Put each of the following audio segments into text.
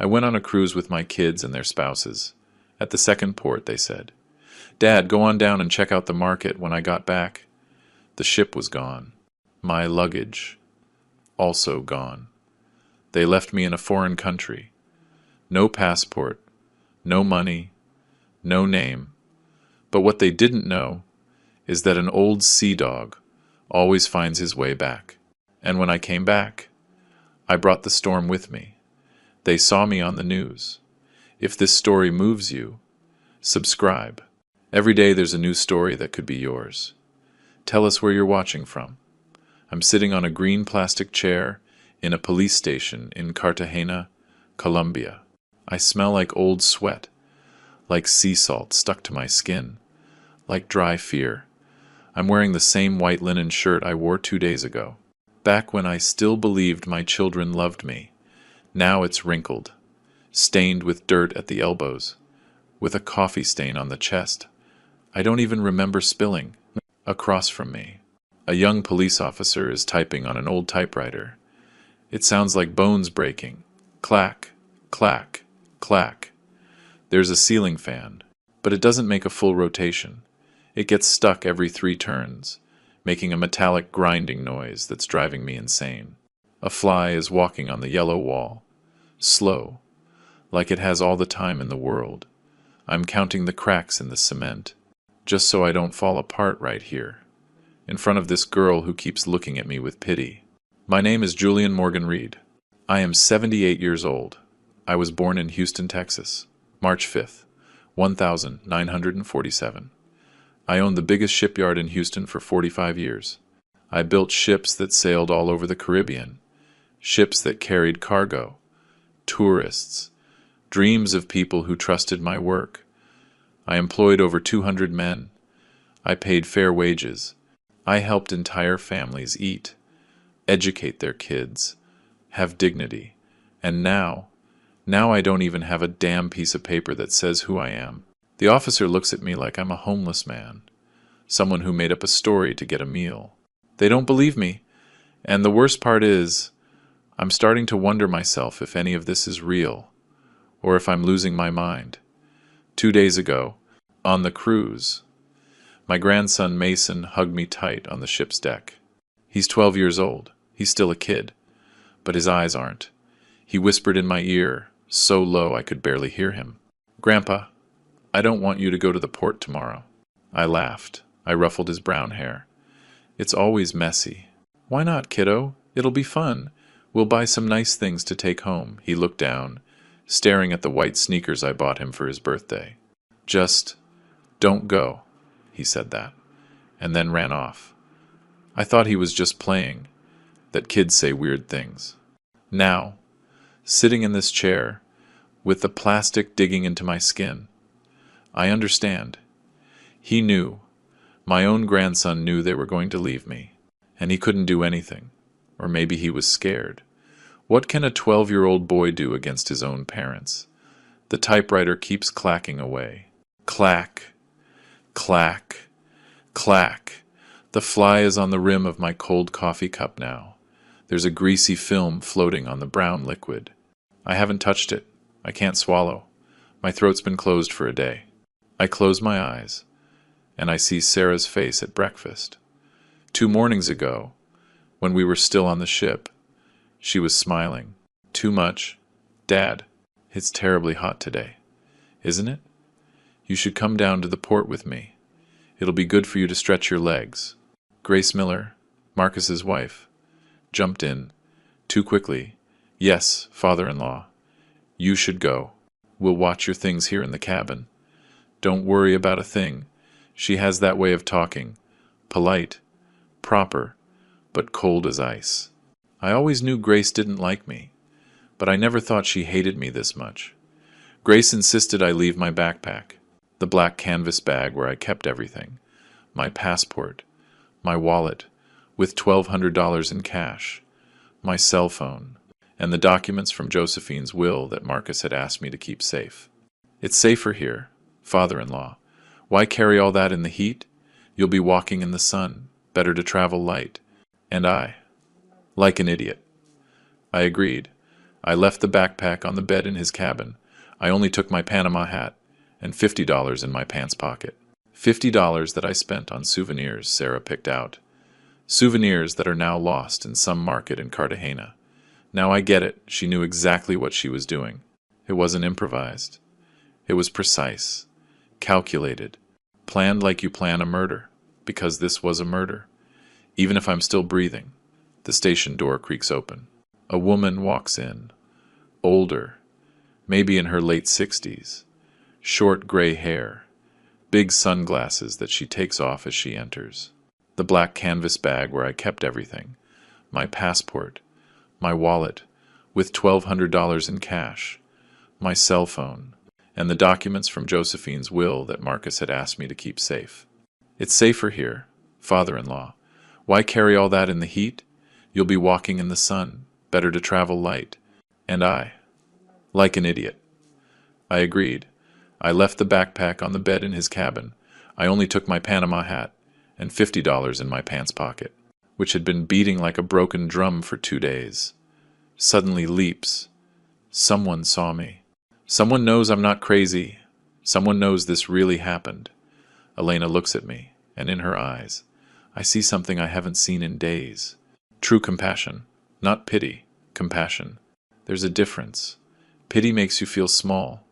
I went on a cruise with my kids and their spouses. At the second port, they said, "Dad, go on down and check out the market." When I got back, the ship was gone. My luggage, also gone. They left me in a foreign country. No passport, no money, no name. But what they didn't know is that an old sea dog always finds his way back. And when I came back, I brought the storm with me. They saw me on the news. If this story moves you, subscribe. Every day there's a new story that could be yours. Tell us where you're watching from. I'm sitting on a green plastic chair in a police station in Cartagena, Colombia. I smell like old sweat, like sea salt stuck to my skin, like dry fear. I'm wearing the same white linen shirt I wore 2 days ago, back when I still believed my children loved me. Now it's wrinkled, stained with dirt at the elbows, with a coffee stain on the chest. I don't even remember spilling. Across from me, a young police officer is typing on an old typewriter. It sounds like bones breaking. Clack, clack, clack. There's a ceiling fan, but it doesn't make a full rotation. It gets stuck every 3 turns, making a metallic grinding noise that's driving me insane. A fly is walking on the yellow wall, slow, like it has all the time in the world. I'm counting the cracks in the cement, just so I don't fall apart right here, in front of this girl who keeps looking at me with pity. My name is Julian Morgan Reed. I am 78 years old. I was born in Houston, Texas, March 5th, 1947. I owned the biggest shipyard in Houston for 45 years. I built ships that sailed all over the Caribbean, ships that carried cargo, tourists, dreams of people who trusted my work. I employed over 200 men. I paid fair wages. I helped entire families eat, educate their kids, have dignity. And now I don't even have a damn piece of paper that says who I am. The officer looks at me like I'm a homeless man, someone who made up a story to get a meal. They don't believe me, and the worst part is, I'm starting to wonder myself if any of this is real, or if I'm losing my mind. 2 days ago, on the cruise, my grandson Mason hugged me tight on the ship's deck. He's 12 years old. He's still a kid, but his eyes aren't. He whispered in my ear, so low I could barely hear him, "Grandpa, I don't want you to go to the port tomorrow." I laughed. I ruffled his brown hair. "It's always messy." "Why not, kiddo? It'll be fun. We'll buy some nice things to take home." He looked down, staring at the white sneakers I bought him for his birthday. "Just don't go." He said that, and then ran off. I thought he was just playing, that kids say weird things. Now, sitting in this chair, with the plastic digging into my skin, I understand. He knew. My own grandson knew they were going to leave me, and he couldn't do anything. Or maybe he was scared. What can a 12-year-old boy do against his own parents? The typewriter keeps clacking away. Clack, clack, clack. The fly is on the rim of my cold coffee cup now. There's a greasy film floating on the brown liquid. I haven't touched it. I can't swallow. My throat's been closed for a day. I close my eyes, and I see Sarah's face at breakfast. 2 mornings ago, when we were still on the ship, she was smiling. "Too much? Dad, it's terribly hot today, isn't it? You should come down to the port with me. It'll be good for you to stretch your legs." Grace Miller, Marcus's wife, jumped in, too quickly. "Yes, father-in-law. You should go. We'll watch your things here in the cabin. Don't worry about a thing." She has that way of talking, polite, proper, but cold as ice. I always knew Grace didn't like me, but I never thought she hated me this much. Grace insisted I leave my backpack, the black canvas bag where I kept everything, my passport, my wallet with $1,200 in cash, my cell phone, and the documents from Josephine's will that Marcus had asked me to keep safe. "It's safer here, father-in-law. Why carry all that in the heat? You'll be walking in the sun. Better to travel light." And I, like an idiot, I agreed. I left the backpack on the bed in his cabin. I only took my Panama hat and $50 in my pants pocket. $50 that I spent on souvenirs Sarah picked out. Souvenirs that are now lost in some market in Cartagena. Now I get it. She knew exactly what she was doing. It wasn't improvised. It was precise, calculated, planned like you plan a murder, because this was a murder. Even if I'm still breathing, the station door creaks open. A woman walks in, older, maybe in her late 60s, short gray hair, big sunglasses that she takes off as she enters, the black canvas bag where I kept everything, my passport, my wallet with $1,200 in cash, my cell phone, and the documents from Josephine's will that Marcus had asked me to keep safe. It's safer here, father-in-law. Why carry all that in the heat? You'll be walking in the sun. Better to travel light. And I, like an idiot. I agreed. I left the backpack on the bed in his cabin. I only took my Panama hat and $50 in my pants pocket, which had been beating like a broken drum for 2 days. Suddenly leaps. Someone saw me. Someone knows I'm not crazy. Someone knows this really happened. Elena looks at me, and in her eyes, I see something I haven't seen in days. True compassion. Not pity. Compassion. There's a difference. Pity makes you feel small.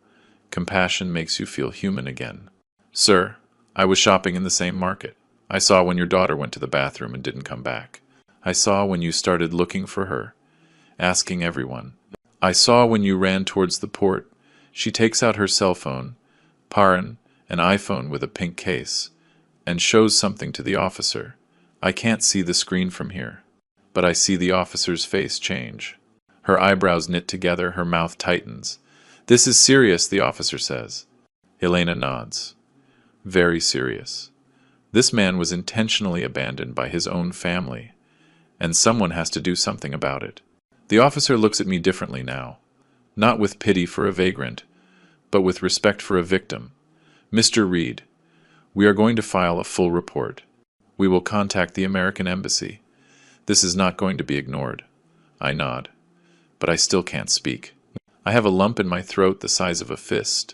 Compassion makes you feel human again. Sir, I was shopping in the same market. I saw when your daughter went to the bathroom and didn't come back. I saw when you started looking for her, asking everyone. I saw when you ran towards the port. She takes out her cell phone, an iPhone with a pink case, and shows something to the officer. I can't see the screen from here, but I see the officer's face change. Her eyebrows knit together, her mouth tightens. This is serious, the officer says. Elena nods. Very serious. This man was intentionally abandoned by his own family, and someone has to do something about it. The officer looks at me differently now, not with pity for a vagrant, but with respect for a victim. Mr. Reed, we are going to file a full report. We will contact the American Embassy. This is not going to be ignored. I nod, but I still can't speak. I have a lump in my throat the size of a fist.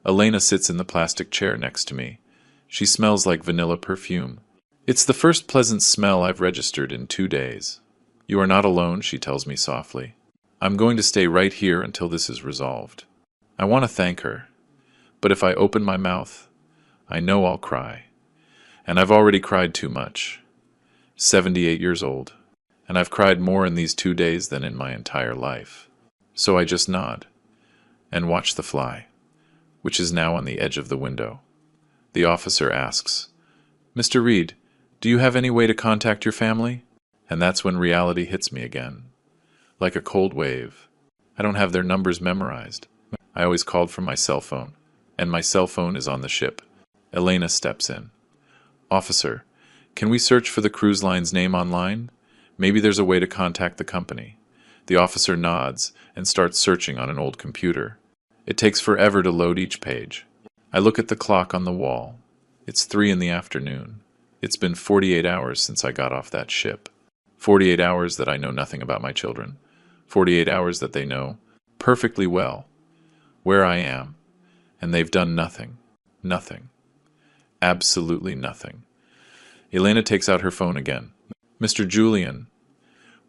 Elena sits in the plastic chair next to me. She smells like vanilla perfume. It's the first pleasant smell I've registered in 2 days. You are not alone, she tells me softly. I'm going to stay right here until this is resolved. I want to thank her, but if I open my mouth, I know I'll cry. And I've already cried too much. 78 years old, and I've cried more in these 2 days than in my entire life. So I just nod and watch the fly, which is now on the edge of the window. The officer asks, Mr. Reed, do you have any way to contact your family? And that's when reality hits me again. Like a cold wave. I don't have their numbers memorized. I always called from my cell phone, and my cell phone is on the ship. Elena steps in. Officer, can we search for the cruise line's name online? Maybe there's a way to contact the company. The officer nods and starts searching on an old computer. It takes forever to load each page. I look at the clock on the wall. It's 3 in the afternoon. It's been 48 hours since I got off that ship. 48 hours that I know nothing about my children. 48 hours that they know perfectly well where I am, and they've done nothing. Nothing. Absolutely nothing. Elena takes out her phone again. Mr. Julian,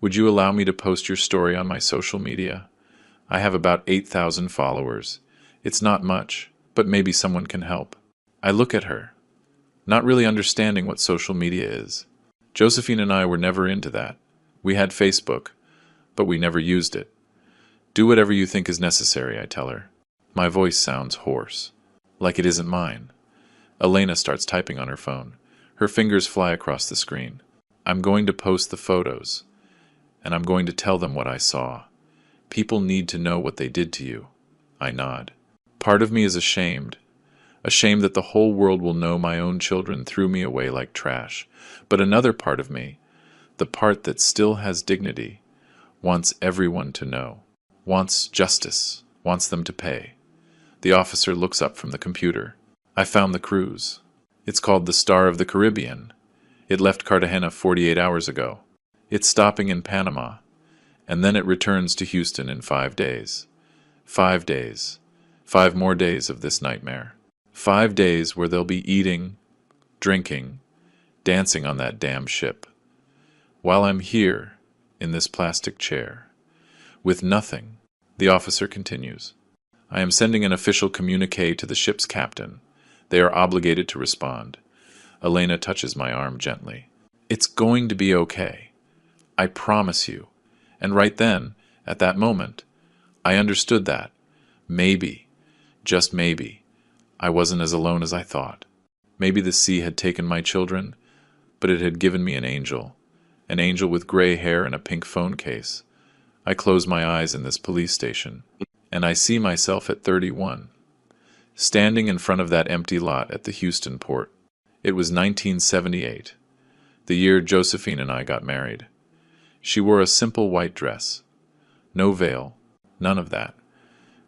would you allow me to post your story on my social media? I have about 8,000 followers. It's not much, but maybe someone can help. I look at her, not really understanding what social media is. Josephine and I were never into that. We had Facebook, but we never used it. Do whatever you think is necessary, I tell her. My voice sounds hoarse, like it isn't mine. Elena starts typing on her phone. Her fingers fly across the screen. I'm going to post the photos, and I'm going to tell them what I saw. People need to know what they did to you. I nod. Part of me is ashamed that the whole world will know my own children threw me away like trash. But another part of me, the part that still has dignity, wants everyone to know, wants justice, wants them to pay. The officer looks up from the computer. I found the cruise. It's called the Star of the Caribbean. It left Cartagena 48 hours ago. It's stopping in Panama, and then it returns to Houston in 5 days. 5 days. 5 more days of this nightmare. 5 days where they'll be eating, drinking, dancing on that damn ship. While I'm here, in this plastic chair, with nothing, the officer continues. I am sending an official communique to the ship's captain. They are obligated to respond. Elena touches my arm gently. It's going to be okay. I promise you. And right then, at that moment, I understood that. Maybe, just maybe, I wasn't as alone as I thought. Maybe the sea had taken my children, but it had given me an angel with gray hair and a pink phone case. I close my eyes in this police station, and I see myself at 31, standing in front of that empty lot at the Houston port. It was 1978, the year Josephine and I got married. She wore a simple white dress. No veil, none of that.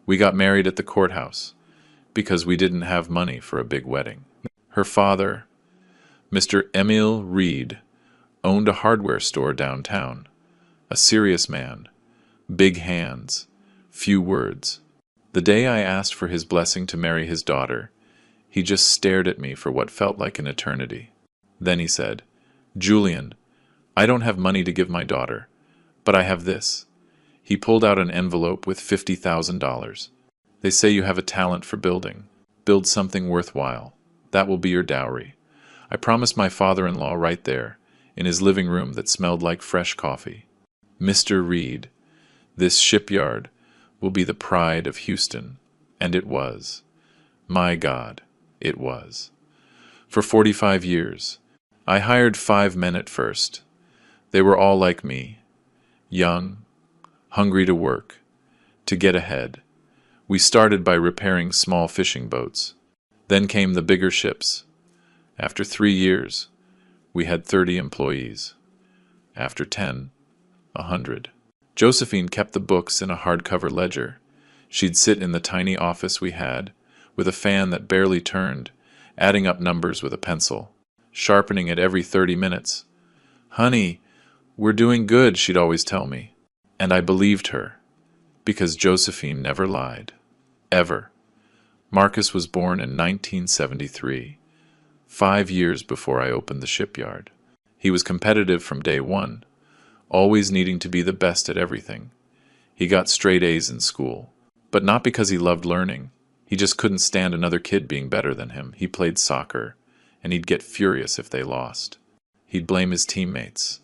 We got married at the courthouse, because we didn't have money for a big wedding. Her father, Mr. Emil Reed, owned a hardware store downtown. A serious man, big hands, few words. The day I asked for his blessing to marry his daughter, he just stared at me for what felt like an eternity. Then he said, "Julian, I don't have money to give my daughter, but I have this." He pulled out an envelope with $50,000. "They say you have a talent for building. Build something worthwhile. That will be your dowry." I promised my father-in-law right there, in his living room that smelled like fresh coffee. "Mr. Reed, this shipyard will be the pride of Houston." And it was. My God, it was. For 45 years, I hired 5 men at first. They were all like me, young, hungry to work, to get ahead. We started by repairing small fishing boats. Then came the bigger ships. After 3 years, we had 30 employees. After 10, 100. Josephine kept the books in a hardcover ledger. She'd sit in the tiny office we had, with a fan that barely turned, adding up numbers with a pencil, sharpening it every 30 minutes. "Honey, we're doing good," she'd always tell me. And I believed her, because Josephine never lied. Ever. Marcus was born in 1973, 5 years before I opened the shipyard. He was competitive from day one, always needing to be the best at everything. He got straight A's in school, but not because he loved learning. He just couldn't stand another kid being better than him. He played soccer, and he'd get furious if they lost. He'd blame his teammates.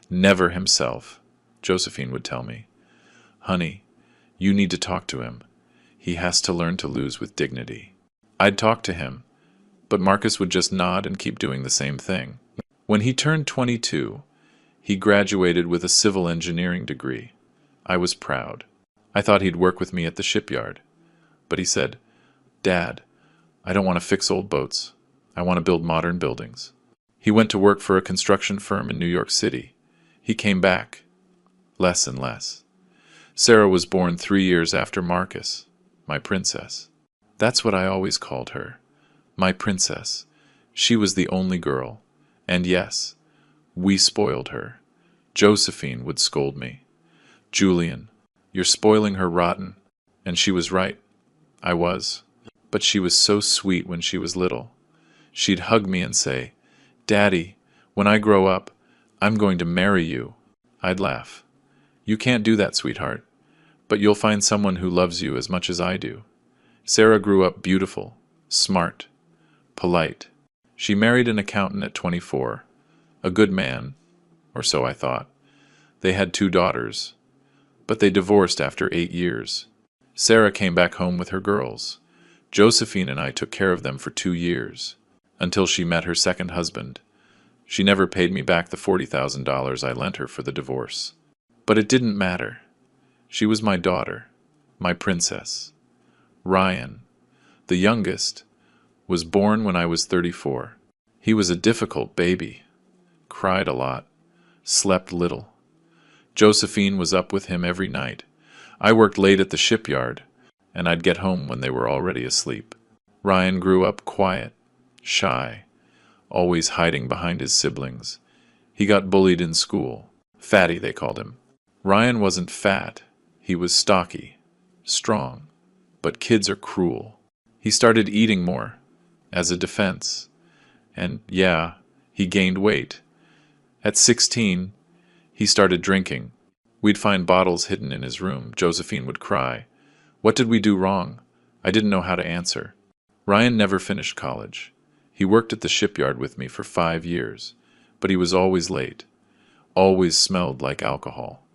Never himself, Josephine would tell me. "Honey, you need to talk to him. He has to learn to lose with dignity." I'd talk to him, but Marcus would just nod and keep doing the same thing. When he turned 22, he graduated with a civil engineering degree. I was proud. I thought he'd work with me at the shipyard. But he said, "Dad, I don't want to fix old boats. I want to build modern buildings." He went to work for a construction firm in New York City. He came back. Less and less. Sarah was born 3 years after Marcus, my princess. That's what I always called her. My princess. She was the only girl. And yes, we spoiled her. Josephine would scold me. "Julian, you're spoiling her rotten." And she was right. I was. But she was so sweet when she was little. She'd hug me and say, "Daddy, when I grow up, I'm going to marry you." I'd laugh. "You can't do that, sweetheart. But you'll find someone who loves you as much as I do." Sarah grew up beautiful, smart, polite. She married an accountant at 24. A good man, or so I thought. They had 2 daughters, but they divorced after 8 years. Sarah came back home with her girls. Josephine and I took care of them for 2 years, until she met her second husband. She never paid me back the $40,000 I lent her for the divorce. But it didn't matter. She was my daughter, my princess. Ryan, the youngest, was born when I was 34. He was a difficult baby, cried a lot, slept little. Josephine was up with him every night. I worked late at the shipyard, and I'd get home when they were already asleep. Ryan grew up quiet, shy, always hiding behind his siblings. He got bullied in school. Fatty, they called him. Ryan wasn't fat. He was stocky, strong. But kids are cruel. He started eating more, as a defense. And yeah, he gained weight. At 16, he started drinking. We'd find bottles hidden in his room. Josephine would cry. What did we do wrong? I didn't know how to answer. Ryan never finished college. He worked at the shipyard with me for 5 years, but he was always late, always smelled like alcohol.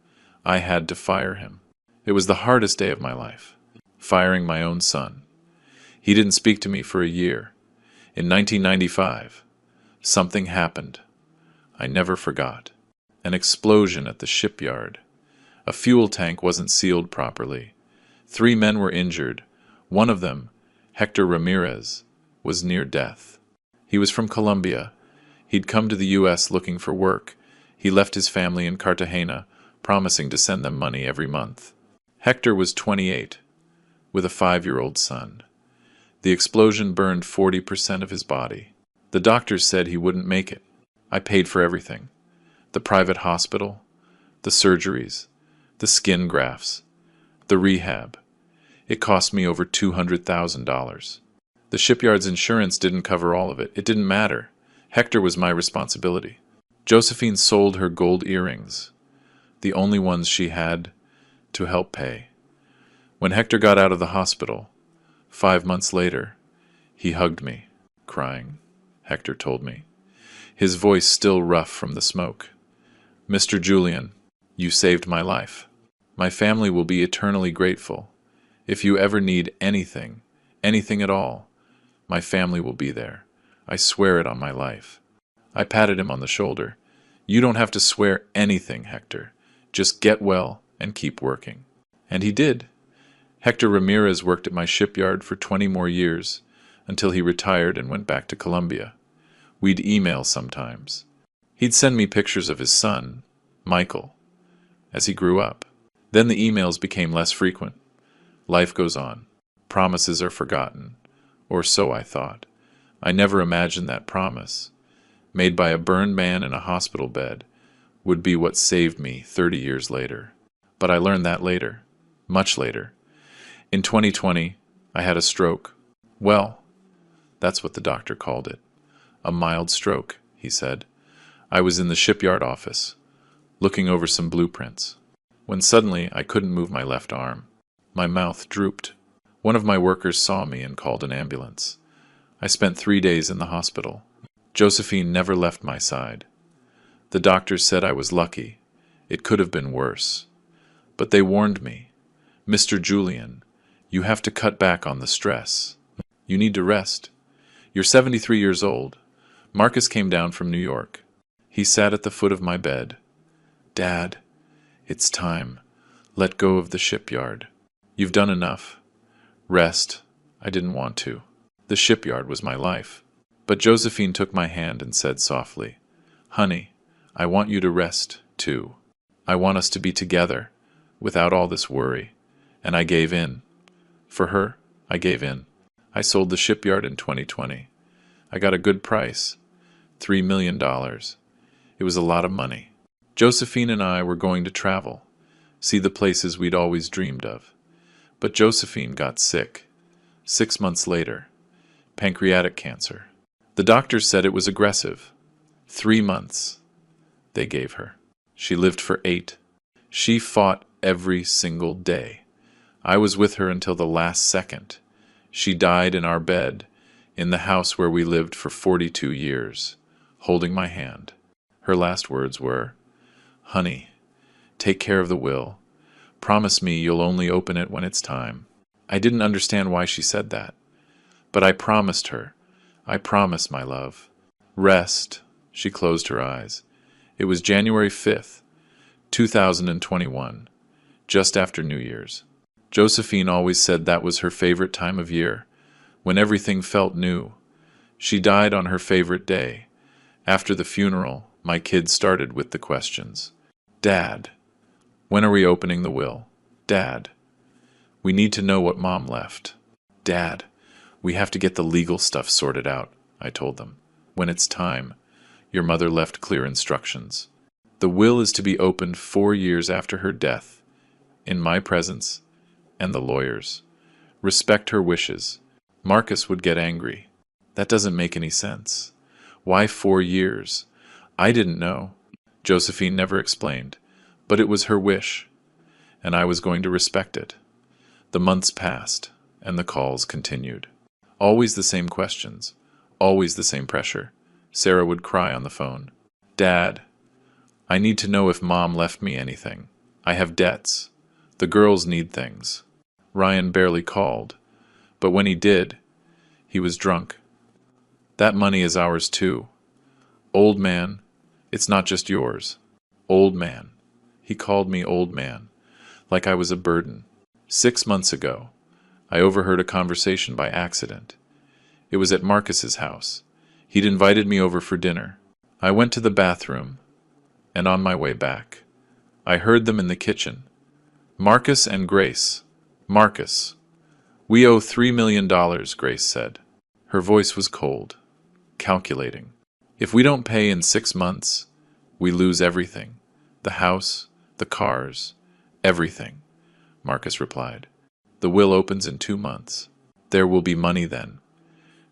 I had to fire him. It was the hardest day of my life, firing my own son. He didn't speak to me for a year. In 1995, something happened. I never forgot. An explosion at the shipyard. A fuel tank wasn't sealed properly. 3 men were injured. One of them, Hector Ramirez, was near death. He was from Colombia. He'd come to the U.S. looking for work. He left his family in Cartagena, promising to send them money every month. Hector was 28, with a 5-year-old son. The explosion burned 40% of his body. The doctors said he wouldn't make it. I paid for everything. The private hospital, the surgeries, the skin grafts, the rehab. It cost me over $200,000. The shipyard's insurance didn't cover all of it. It didn't matter. Hector was my responsibility. Josephine sold her gold earrings, the only ones she had, to help pay. When Hector got out of the hospital, 5 months later, he hugged me, crying, Hector told me, his voice still rough from the smoke. Mr. Julian, you saved my life. My family will be eternally grateful. If you ever need anything, anything at all, my family will be there. I swear it on my life. I patted him on the shoulder. You don't have to swear anything, Hector. Just get well and keep working. And he did. Hector Ramirez worked at my shipyard for 20 more years, until he retired and went back to Colombia. We'd email sometimes. He'd send me pictures of his son, Michael, as he grew up. Then the emails became less frequent. Life goes on. Promises are forgotten. Or so I thought. I never imagined that promise, made by a burned man in a hospital bed, would be what saved me 30 years later. But I learned that later, much later. In 2020, I had a stroke. Well, that's what the doctor called it. A mild stroke, he said. I was in the shipyard office, looking over some blueprints, when suddenly I couldn't move my left arm. My mouth drooped. One of my workers saw me and called an ambulance. I spent 3 days in the hospital. Josephine never left my side. The doctors said I was lucky. It could have been worse. But they warned me, Mr. Julian, you have to cut back on the stress. You need to rest. You're 73 years old. Marcus came down from New York. He sat at the foot of my bed. Dad, it's time. Let go of the shipyard. You've done enough. Rest. I didn't want to. The shipyard was my life. But Josephine took my hand and said softly, Honey, I want you to rest, too. I want us to be together, without all this worry. And I gave in. For her, I gave in. I sold the shipyard in 2020. I got a good price, $3 million. It was a lot of money. Josephine and I were going to travel, see the places we'd always dreamed of. But Josephine got sick. 6 months later, pancreatic cancer. The doctors said it was aggressive. 3 months they gave her. She lived for 8. She fought every single day. I was with her until the last second. She died in our bed, in the house where we lived for 42 years, holding my hand. Her last words were, Honey, take care of the will. Promise me you'll only open it when it's time. I didn't understand why she said that. But I promised her. I promise, my love. Rest. She closed her eyes. It was January 5th, 2021, just after New Year's. Josephine always said that was her favorite time of year, when everything felt new. She died on her favorite day. After the funeral, my kids started with the questions. Dad, when are we opening the will? Dad, we need to know what Mom left. Dad, we have to get the legal stuff sorted out, I told them. When it's time, your mother left clear instructions. The will is to be opened 4 years after her death, in my presence and the lawyer's. Respect her wishes. Marcus would get angry. That doesn't make any sense. Why 4 years? I didn't know. Josephine never explained, but it was her wish, and I was going to respect it. The months passed, and the calls continued. Always the same questions, always the same pressure. Sarah would cry on the phone. Dad, I need to know if Mom left me anything. I have debts. The girls need things. Ryan barely called, but when he did, he was drunk. That money is ours too. Old man, it's not just yours. Old man. He called me old man, like I was a burden. 6 months ago, I overheard a conversation by accident. It was at Marcus's house. He'd invited me over for dinner. I went to the bathroom, and on my way back, I heard them in the kitchen. Marcus and Grace. Marcus. We owe $3 million, Grace said. Her voice was cold, calculating. If we don't pay in 6 months, we lose everything. The house, the cars, everything, Marcus replied. The will opens in 2 months. There will be money then.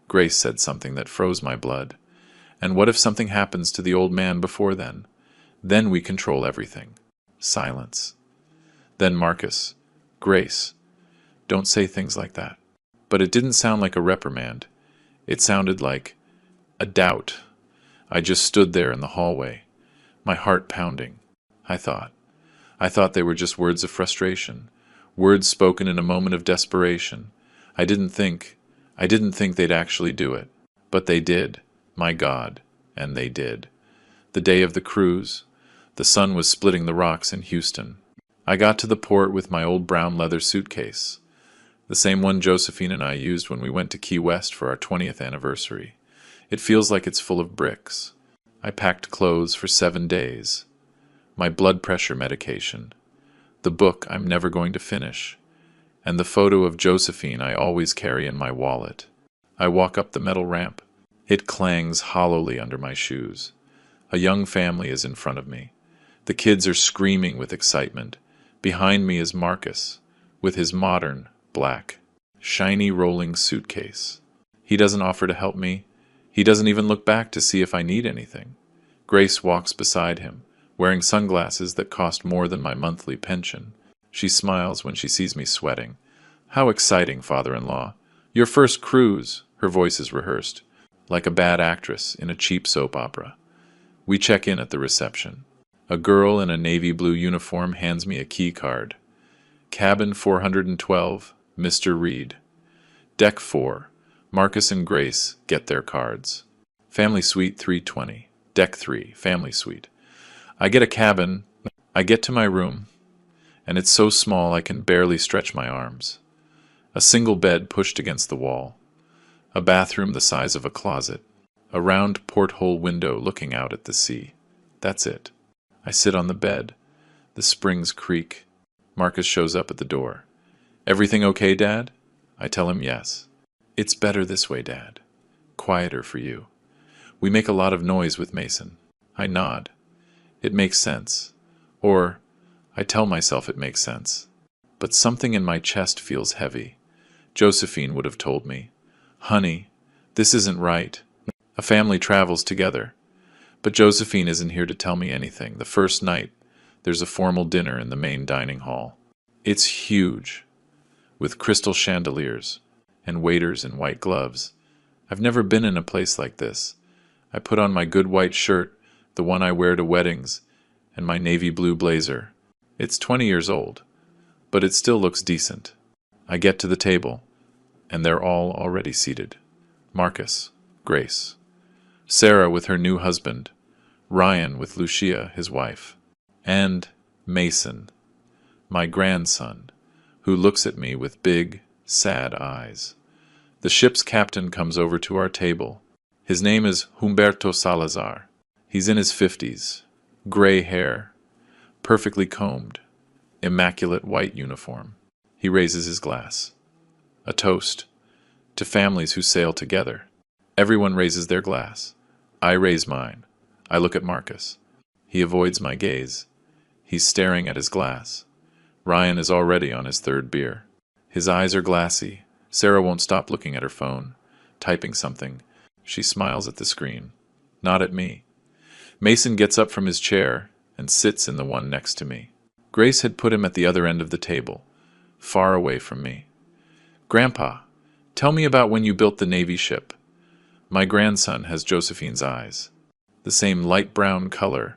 Grace said something that froze my blood. And what if something happens to the old man before then? Then we control everything. Silence. Then Marcus. Grace. Don't say things like that. But it didn't sound like a reprimand. It sounded like a doubt. I just stood there in the hallway, my heart pounding. I thought they were just words of frustration, words spoken in a moment of desperation. I didn't think they'd actually do it. But they did, my God, and they did. The day of the cruise, the sun was splitting the rocks in Houston. I got to the port with my old brown leather suitcase, the same one Josephine and I used when we went to Key West for our 20th anniversary. It feels like it's full of bricks. I packed clothes for 7 days. My blood pressure medication. The book I'm never going to finish. And the photo of Josephine I always carry in my wallet. I walk up the metal ramp. It clangs hollowly under my shoes. A young family is in front of me. The kids are screaming with excitement. Behind me is Marcus, with his modern, black, shiny rolling suitcase. He doesn't offer to help me. He doesn't even look back to see if I need anything. Grace walks beside him, wearing sunglasses that cost more than my monthly pension. She smiles when she sees me sweating. How exciting, father-in-law. Your first cruise, her voice is rehearsed, like a bad actress in a cheap soap opera. We check in at the reception. A girl in a navy blue uniform hands me a key card. Cabin 412, Mr. Reed. Deck 4. Marcus and Grace get their cards. Family Suite 320. Deck 3. Family Suite. I get a cabin. I get to my room, and it's so small I can barely stretch my arms. A single bed pushed against the wall. A bathroom the size of a closet. A round porthole window looking out at the sea. That's it. I sit on the bed. The springs creak. Marcus shows up at the door. Everything okay, Dad? I tell him yes. It's better this way, Dad. Quieter for you. We make a lot of noise with Mason. I nod. It makes sense. Or, I tell myself it makes sense. But something in my chest feels heavy. Josephine would have told me, Honey, this isn't right. A family travels together. But Josephine isn't here to tell me anything. The first night, there's a formal dinner in the main dining hall. It's huge, with crystal chandeliers and waiters in white gloves. I've never been in a place like this. I put on my good white shirt, the one I wear to weddings, and my navy blue blazer. It's 20 years old, but it still looks decent. I get to the table, and they're all already seated. Marcus, Grace, Sarah with her new husband, Ryan with Lucia, his wife, and Mason, my grandson, who looks at me with big, sad eyes. The ship's captain comes over to our table. His name is Humberto Salazar. He's in his 50s, gray hair, perfectly combed, immaculate white uniform. He raises his glass. A toast to families who sail together. Everyone raises their glass. I raise mine. I look at Marcus. He avoids my gaze. He's staring at his glass. Ryan is already on his third beer. His eyes are glassy. Sarah won't stop looking at her phone, typing something. She smiles at the screen. Not at me. Mason gets up from his chair and sits in the one next to me. Grace had put him at the other end of the table, far away from me. Grandpa, tell me about when you built the Navy ship. My grandson has Josephine's eyes. The same light brown color,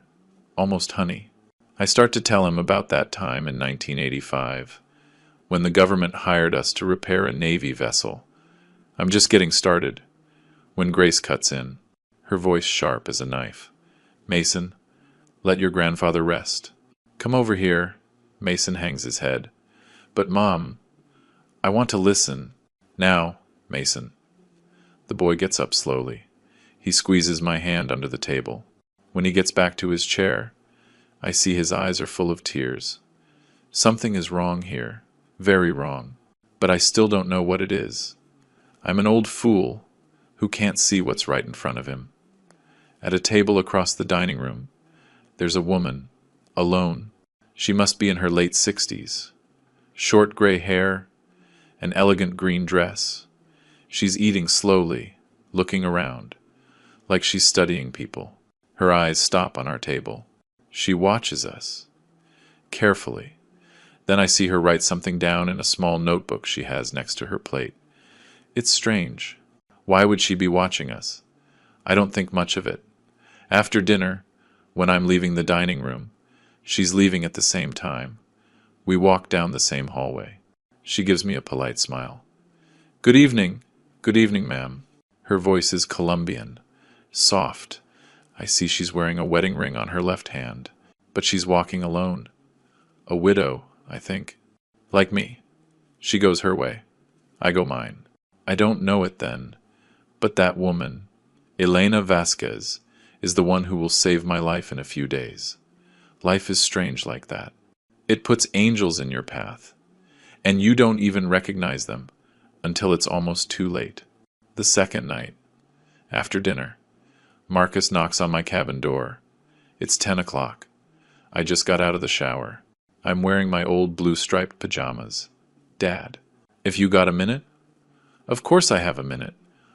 almost honey. I start to tell him about that time in 1985, when the government hired us to repair a Navy vessel. I'm just getting started, when Grace cuts in, her voice sharp as a knife. Mason, let your grandfather rest. Come over here. Mason hangs his head. But Mom, I want to listen. Now, Mason. The boy gets up slowly. He squeezes my hand under the table. When he gets back to his chair, I see his eyes are full of tears. Something is wrong here, very wrong, but I still don't know what it is. I'm an old fool who can't see what's right in front of him. At a table across the dining room, there's a woman, alone. She must be in her late 60s. Short gray hair, an elegant green dress. She's eating slowly, looking around, like she's studying people. Her eyes stop on our table. She watches us, carefully. Then I see her write something down in a small notebook she has next to her plate. It's strange. Why would she be watching us? I don't think much of it. After dinner, when I'm leaving the dining room, she's leaving at the same time. We walk down the same hallway. She gives me a polite smile. Good evening, ma'am. Her voice is Colombian, soft. I see she's wearing a wedding ring on her left hand, but she's walking alone. A widow, I think. Like me. She goes her way. I go mine. I don't know it then, but that woman, Elena Vasquez, is the one who will save my life in a few days. Life is strange like that. It puts angels in your path, and you don't even recognize them until it's almost too late. The second night, after dinner, Marcus knocks on my cabin door. It's 10 o'clock. I just got out of the shower. I'm wearing my old blue-striped pajamas. Dad, if you got a minute? Of course I have a minute.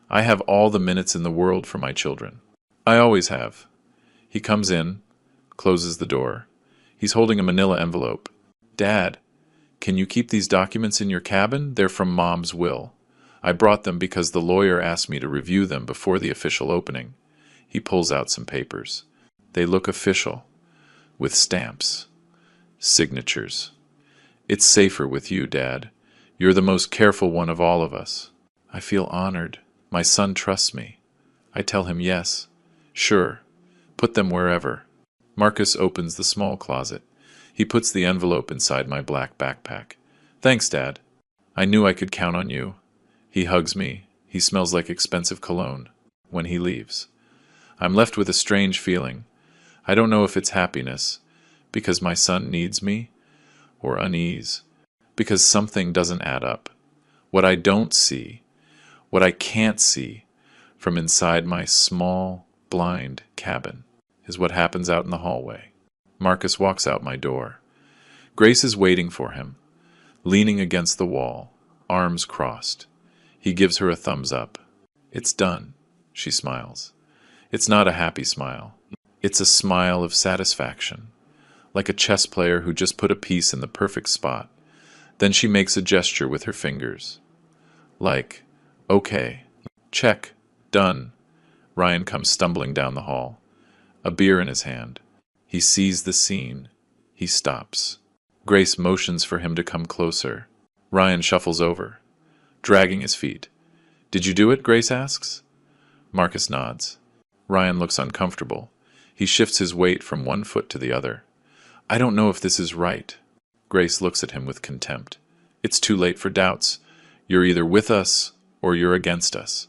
I have all the minutes in the world for my children. I always have. He comes in, closes the door. He's holding a manila envelope. Dad, can you keep these documents in your cabin? They're from Mom's will. I brought them because the lawyer asked me to review them before the official opening. He pulls out some papers. They look official, with stamps, signatures. It's safer with you, Dad. You're the most careful one of all of us. I feel honored. My son trusts me. I tell him yes. Sure. Put them wherever. Marcus opens the small closet. He puts the envelope inside my black backpack. Thanks, Dad. I knew I could count on you. He hugs me. He smells like expensive cologne when he leaves. I'm left with a strange feeling. I don't know if it's happiness, because my son needs me, or unease, because something doesn't add up. What I don't see, what I can't see from inside my small, blind cabin is what happens out in the hallway. Marcus walks out my door. Grace is waiting for him, leaning against the wall, arms crossed. He gives her a thumbs up. It's done, she smiles. It's not a happy smile. It's a smile of satisfaction, like a chess player who just put a piece in the perfect spot. Then she makes a gesture with her fingers. Like, okay, check, done. Ryan comes stumbling down the hall, a beer in his hand. He sees the scene. He stops. Grace motions for him to come closer. Ryan shuffles over, dragging his feet. Did you do it? Grace asks. Marcus nods. Ryan looks uncomfortable. He shifts his weight from one foot to the other. I don't know if this is right. Grace looks at him with contempt. It's too late for doubts. You're either with us or you're against us.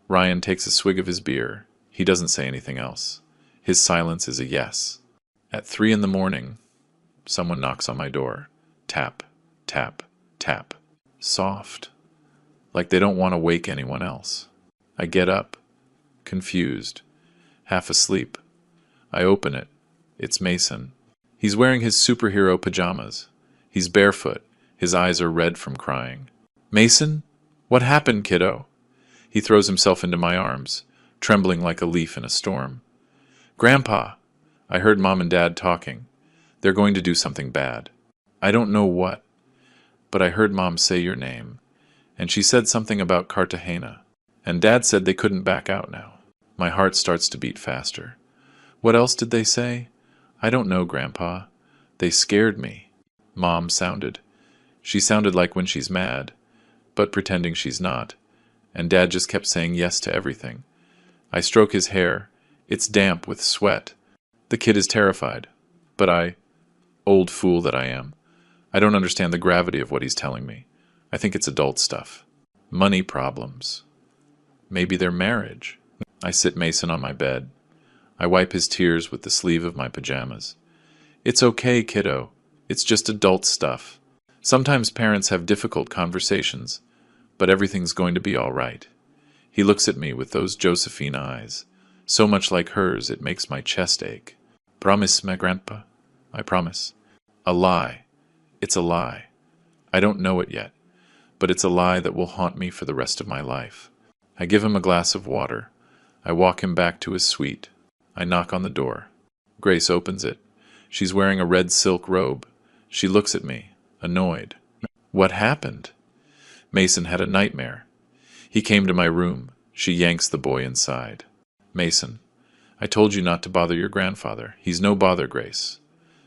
Ryan takes a swig of his beer. He doesn't say anything else. His silence is a yes. At 3 a.m, someone knocks on my door. Tap, tap, tap. Soft. Like they don't want to wake anyone else. I get up, confused, half asleep. I open it. It's Mason. He's wearing his superhero pajamas. He's barefoot. His eyes are red from crying. Mason? What happened, kiddo? He throws himself into my arms, trembling like a leaf in a storm. Grandpa! I heard Mom and Dad talking. They're going to do something bad. I don't know what, but I heard Mom say your name, and she said something about Cartagena, and Dad said they couldn't back out now. My heart starts to beat faster. What else did they say? I don't know, Grandpa. They scared me. Mom sounded. She sounded like when she's mad, but pretending she's not, and Dad just kept saying yes to everything. I stroke his hair. It's damp with sweat. The kid is terrified, but old fool that I am, I don't understand the gravity of what he's telling me. I think it's adult stuff. Money problems. Maybe their marriage. I sit Mason on my bed. I wipe his tears with the sleeve of my pajamas. It's okay, kiddo. It's just adult stuff. Sometimes parents have difficult conversations, but everything's going to be all right. He looks at me with those Josephine eyes, so much like hers it makes my chest ache. Promise, my grandpa? I promise. A lie. It's a lie. I don't know it yet, but it's a lie that will haunt me for the rest of my life. I give him a glass of water. I walk him back to his suite. I knock on the door. Grace opens it. She's wearing a red silk robe. She looks at me, annoyed. What happened? Mason had a nightmare. He came to my room. She yanks the boy inside. Mason, I told you not to bother your grandfather. He's no bother, Grace.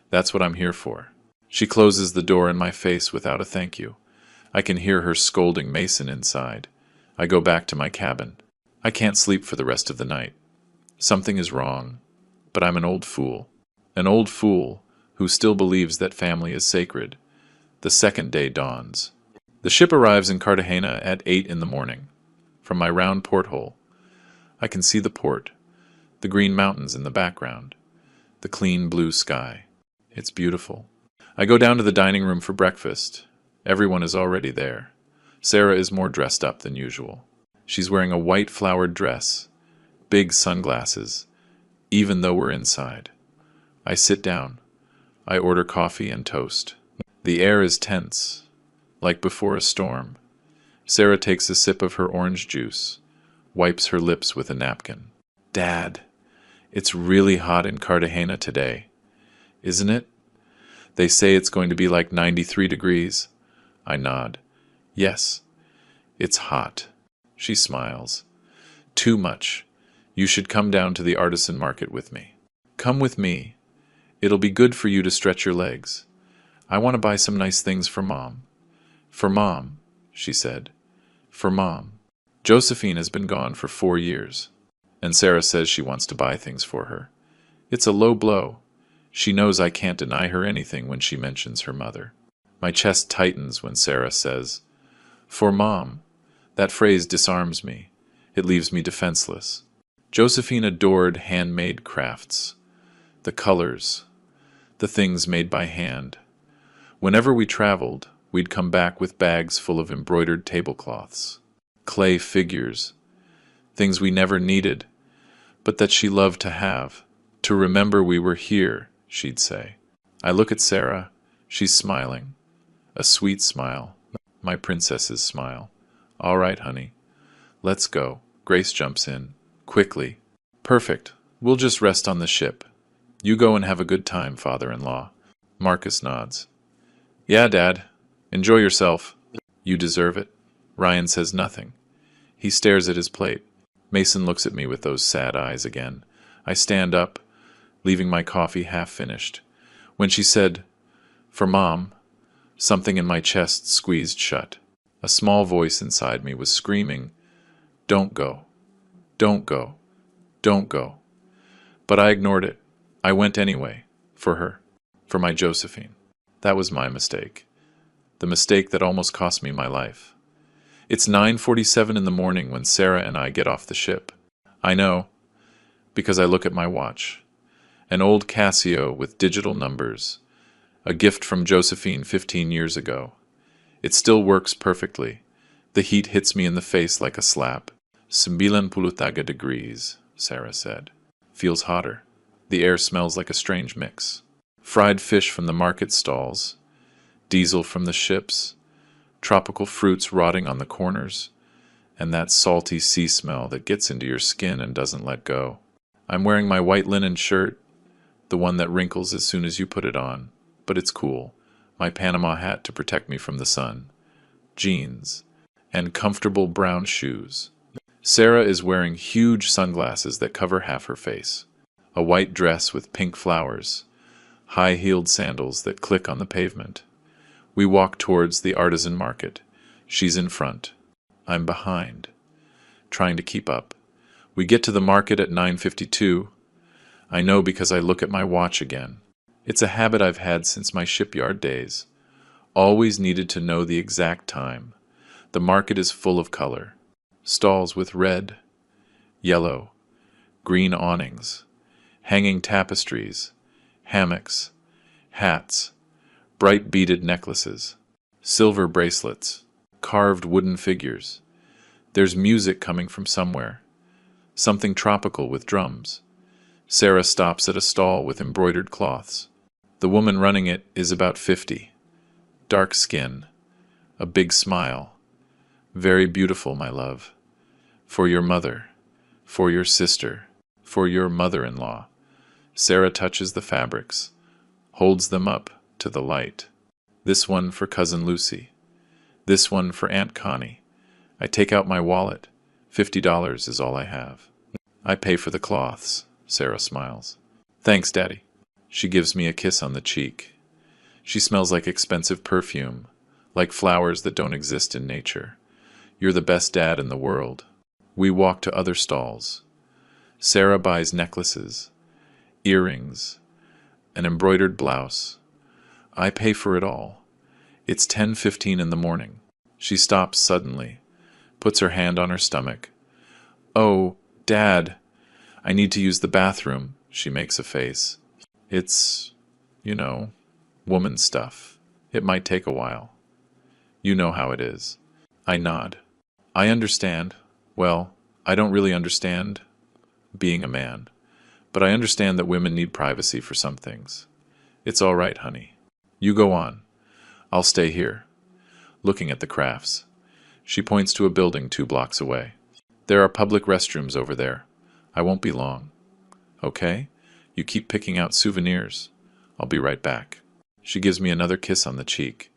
That's what I'm here for. She closes the door in my face without a thank you. I can hear her scolding Mason inside. I go back to my cabin. I can't sleep for the rest of the night. Something is wrong, but I'm an old fool. An old fool who still believes that family is sacred. The second day dawns. The ship arrives in Cartagena at 8 in the morning. From my round porthole, I can see the port, the green mountains in the background, the clean blue sky. It's beautiful. I go down to the dining room for breakfast. Everyone is already there. Sarah is more dressed up than usual. She's wearing a white flowered dress, big sunglasses, even though we're inside. I sit down. I order coffee and toast. The air is tense, like before a storm. Sarah takes a sip of her orange juice, wipes her lips with a napkin. Dad, it's really hot in Cartagena today, isn't it? They say it's going to be like 93 degrees. I nod. Yes, it's hot. She smiles. Too much. You should come down to the artisan market with me. Come with me. It'll be good for you to stretch your legs. I want to buy some nice things for Mom. For Mom, she said. For Mom. Josephine has been gone for 4 years, and Sarah says she wants to buy things for her. It's a low blow. She knows I can't deny her anything when she mentions her mother. My chest tightens when Sarah says, For Mom. That phrase disarms me. It leaves me defenseless. Josephine adored handmade crafts. The colors. The things made by hand. Whenever we traveled, we'd come back with bags full of embroidered tablecloths, clay figures, things we never needed, but that she loved to have. To remember we were here, she'd say. I look at Sarah. She's smiling. A sweet smile. My princess's smile. All right, honey. Let's go. Grace jumps in. Quickly. Perfect. We'll just rest on the ship. You go and have a good time, father-in-law. Marcus nods. Yeah, Dad. Enjoy yourself. You deserve it. Ryan says nothing. He stares at his plate. Mason looks at me with those sad eyes again. I stand up, leaving my coffee half finished. When she said, For Mom, something in my chest squeezed shut. A small voice inside me was screaming, Don't go. Don't go. Don't go. But I ignored it. I went anyway. For her. For my Josephine. That was my mistake. The mistake that almost cost me my life. It's 9:47 in the morning when Sarah and I get off the ship. I know, because I look at my watch. An old Casio with digital numbers. A gift from Josephine 15 years ago. It still works perfectly. The heat hits me in the face like a slap. 90 degrees, Sarah said. Feels hotter. The air smells like a strange mix. Fried fish from the market stalls, diesel from the ships, tropical fruits rotting on the corners, and that salty sea smell that gets into your skin and doesn't let go. I'm wearing my white linen shirt, the one that wrinkles as soon as you put it on, but it's cool. My Panama hat to protect me from the sun, jeans, and comfortable brown shoes. Sarah is wearing huge sunglasses that cover half her face, a white dress with pink flowers, high-heeled sandals that click on the pavement. We walk towards the artisan market. She's in front. I'm behind, trying to keep up. We get to the market at 9:52. I know because I look at my watch again. It's a habit I've had since my shipyard days. Always needed to know the exact time. The market is full of color. Stalls with red, yellow, green awnings, hanging tapestries, hammocks, hats, bright beaded necklaces, silver bracelets, carved wooden figures. There's music coming from somewhere, something tropical with drums. Sarah stops at a stall with embroidered cloths. The woman running it is about 50. Dark skin, a big smile. Very beautiful, my love. For your mother, for your sister, for your mother-in-law. Sarah touches the fabrics, holds them up to the light. This one for Cousin Lucy. This one for Aunt Connie. I take out my wallet. $50 is all I have. I pay for the cloths. Sarah smiles. Thanks, Daddy. She gives me a kiss on the cheek. She smells like expensive perfume, like flowers that don't exist in nature. You're the best dad in the world. We walk to other stalls. Sarah buys necklaces, earrings, an embroidered blouse. I pay for it all. It's 10:15 in the morning. She stops suddenly, puts her hand on her stomach. Oh, Dad, I need to use the bathroom, she makes a face. It's, woman stuff. It might take a while. You know how it is. I nod. I understand. Well, I don't really understand being a man, but I understand that women need privacy for some things. It's all right, honey. You go on. I'll stay here, looking at the crafts. She points to a building 2 blocks away. There are public restrooms over there. I won't be long. Okay? You keep picking out souvenirs. I'll be right back. She gives me another kiss on the cheek.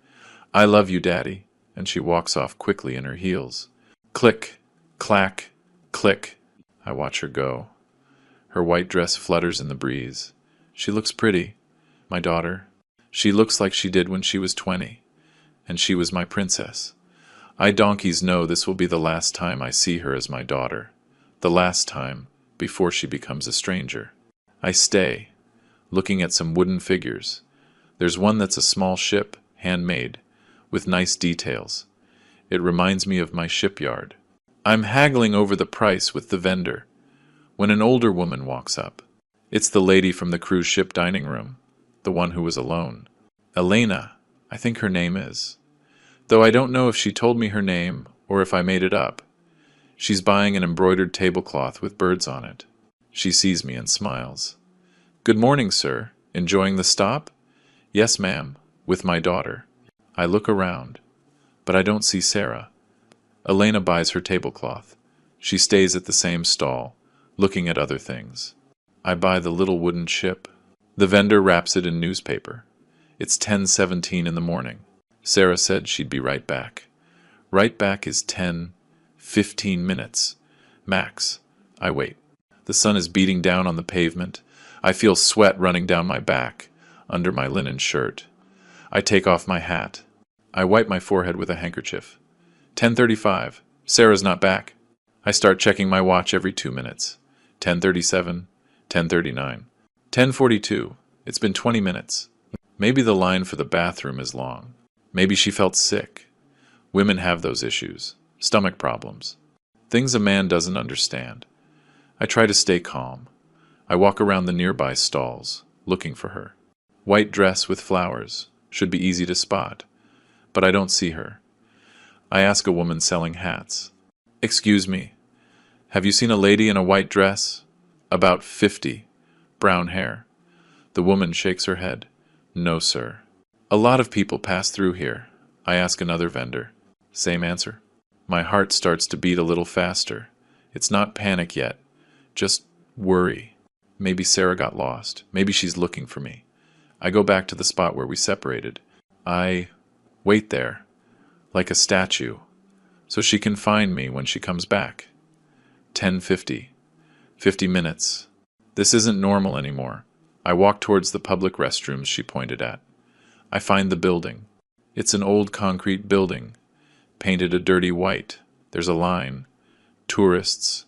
I love you, Daddy, and she walks off quickly in her heels. Click, clack, click. I watch her go. Her white dress flutters in the breeze. She looks pretty. My daughter. She looks like she did when she was 20, and she was my princess. I donkeys know this will be the last time I see her as my daughter. The last time, before she becomes a stranger. I stay, looking at some wooden figures. There's one that's a small ship, handmade, with nice details. It reminds me of my shipyard. I'm haggling over the price with the vendor, when an older woman walks up. It's the lady from the cruise ship dining room, the one who was alone. Elena, I think her name is. Though I don't know if she told me her name or if I made it up. She's buying an embroidered tablecloth with birds on it. She sees me and smiles. Good morning, sir. Enjoying the stop? Yes, ma'am, with my daughter. I look around, but I don't see Sarah. Elena buys her tablecloth. She stays at the same stall, looking at other things. I buy the little wooden ship. The vendor wraps it in newspaper. It's 10:17 in the morning. Sarah said she'd be right back. Right back is 10-15 minutes. Max. I wait. The sun is beating down on the pavement. I feel sweat running down my back, under my linen shirt. I take off my hat. I wipe my forehead with a handkerchief. 10:35. Sarah's not back. I start checking my watch every 2 minutes. 10:37. 10:39. 10:42. It's been 20 minutes. Maybe the line for the bathroom is long. Maybe she felt sick. Women have those issues. Stomach problems. Things a man doesn't understand. I try to stay calm. I walk around the nearby stalls, looking for her. White dress with flowers. Should be easy to spot. But I don't see her. I ask a woman selling hats. Excuse me. Have you seen a lady in a white dress? About 50. Brown hair. The woman shakes her head. No, sir. A lot of people pass through here. I ask another vendor. Same answer. My heart starts to beat a little faster. It's not panic yet, just worry. Maybe Sarah got lost. Maybe she's looking for me. I go back to the spot where we separated. I wait there, like a statue, so she can find me when she comes back. 10:50. 50 minutes. This isn't normal anymore. I walk towards the public restrooms she pointed at. I find the building. It's an old concrete building, painted a dirty white. There's a line. Tourists.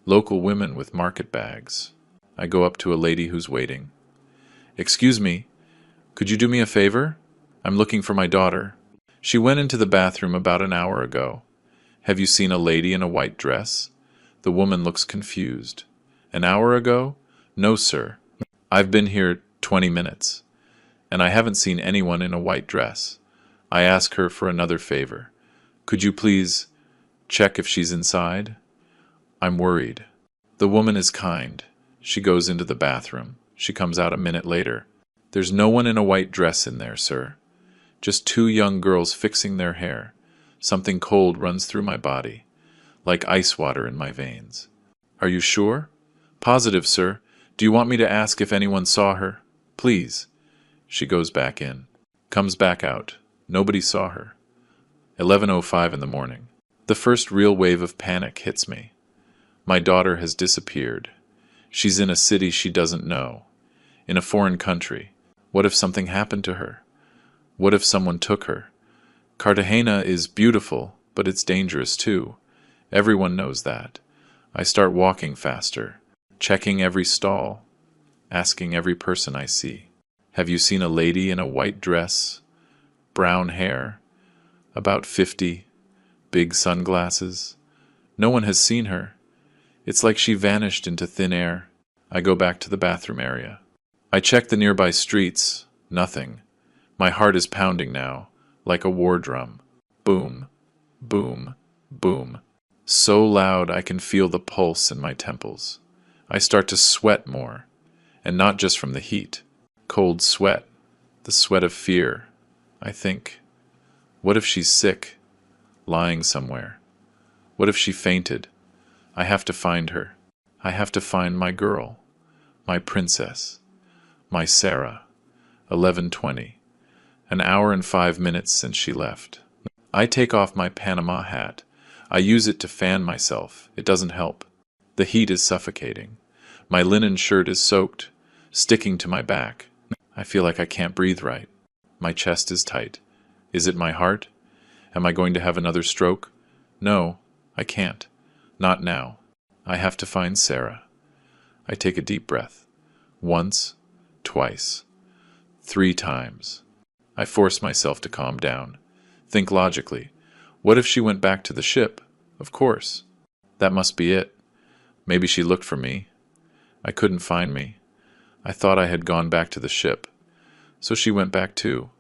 Local women with market bags. I go up to a lady who's waiting. Excuse me, could you do me a favor? I'm looking for my daughter. She went into the bathroom about an hour ago. Have you seen a lady in a white dress? The woman looks confused. An hour ago? No, sir. I've been here 20 minutes, and I haven't seen anyone in a white dress. I ask her for another favor. Could you please check if she's inside? I'm worried. The woman is kind. She goes into the bathroom. She comes out a minute later. There's no one in a white dress in there, sir. Just two young girls fixing their hair. Something cold runs through my body, like ice water in my veins. Are you sure? Positive, sir. Do you want me to ask if anyone saw her? Please. She goes back in. Comes back out. Nobody saw her. 11:05 in the morning. The first real wave of panic hits me. My daughter has disappeared. She's in a city she doesn't know. In a foreign country. What if something happened to her? What if someone took her? Cartagena is beautiful, but it's dangerous too. Everyone knows that. I start walking faster, checking every stall, asking every person I see. Have you seen a lady in a white dress, brown hair, about 50, big sunglasses? No one has seen her. It's like she vanished into thin air. I go back to the bathroom area. I check the nearby streets. Nothing. My heart is pounding now, like a war drum. Boom, boom, boom. So loud I can feel the pulse in my temples. I start to sweat more, and not just from the heat. Cold sweat, the sweat of fear. I think, what if she's sick, lying somewhere? What if she fainted? I have to find her. I have to find my girl, my princess, my Sarah. 11:20. An hour and 5 minutes since she left. I take off my Panama hat. I use it to fan myself. It doesn't help. The heat is suffocating. My linen shirt is soaked, sticking to my back. I feel like I can't breathe right. My chest is tight. Is it my heart? Am I going to have another stroke? No, I can't. Not now. I have to find Sarah. I take a deep breath. Once, twice, 3 times. I force myself to calm down. Think logically. What if she went back to the ship? Of course. That must be it. Maybe she looked for me. I couldn't find me. I thought I had gone back to the ship. So she went back too.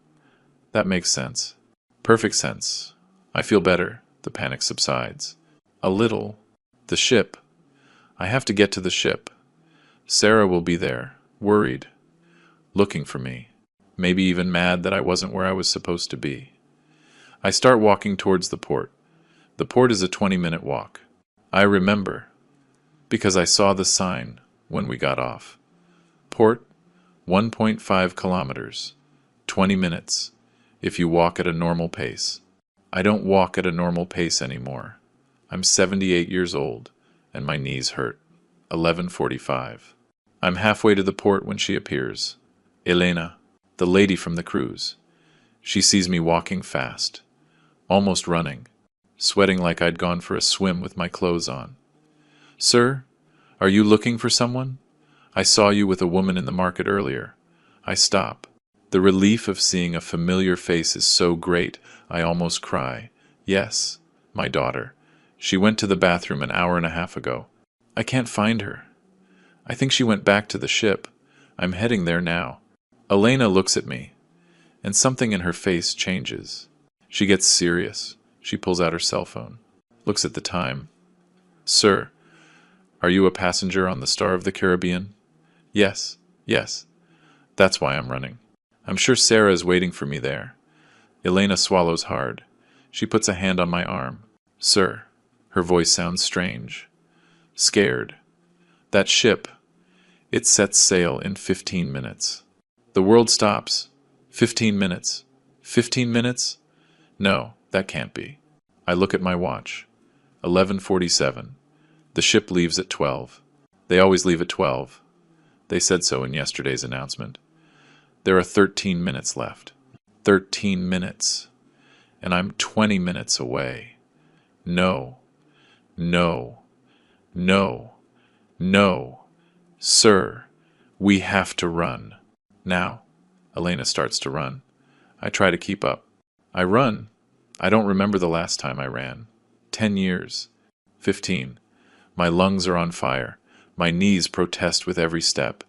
That makes sense. Perfect sense. I feel better. The panic subsides. A little. The ship. I have to get to the ship. Sarah will be there, worried, looking for me. Maybe even mad that I wasn't where I was supposed to be. I start walking towards the port. The port is a 20-minute walk. I remember, because I saw the sign when we got off. Port, 1.5 kilometers, 20 minutes, if you walk at a normal pace. I don't walk at a normal pace anymore. I'm 78 years old, and my knees hurt. 11:45. I'm halfway to the port when she appears. Elena, the lady from the cruise. She sees me walking fast, almost running, sweating like I'd gone for a swim with my clothes on. Sir, are you looking for someone? I saw you with a woman in the market earlier. I stop. The relief of seeing a familiar face is so great, I almost cry. Yes, my daughter. She went to the bathroom an hour and a half ago. I can't find her. I think she went back to the ship. I'm heading there now. Elena looks at me, and something in her face changes. She gets serious. She pulls out her cell phone, looks at the time. Sir, are you a passenger on the Star of the Caribbean? Yes. Yes, that's why I'm running. I'm sure Sarah is waiting for me there. Elena swallows hard. She puts a hand on my arm. Sir. Her voice sounds strange. Scared. That ship. It sets sail in 15 minutes. The world stops. 15 minutes. 15 minutes? No, that can't be. I look at my watch. 11:47. The ship leaves at 12. They always leave at 12. They said so in yesterday's announcement. There are 13 minutes left. 13 minutes. And I'm 20 minutes away. No. No. No. No. Sir, we have to run. Now. Elena starts to run. I try to keep up. I run. I don't remember the last time I ran. 10 years. 15. My lungs are on fire. My knees protest with every step.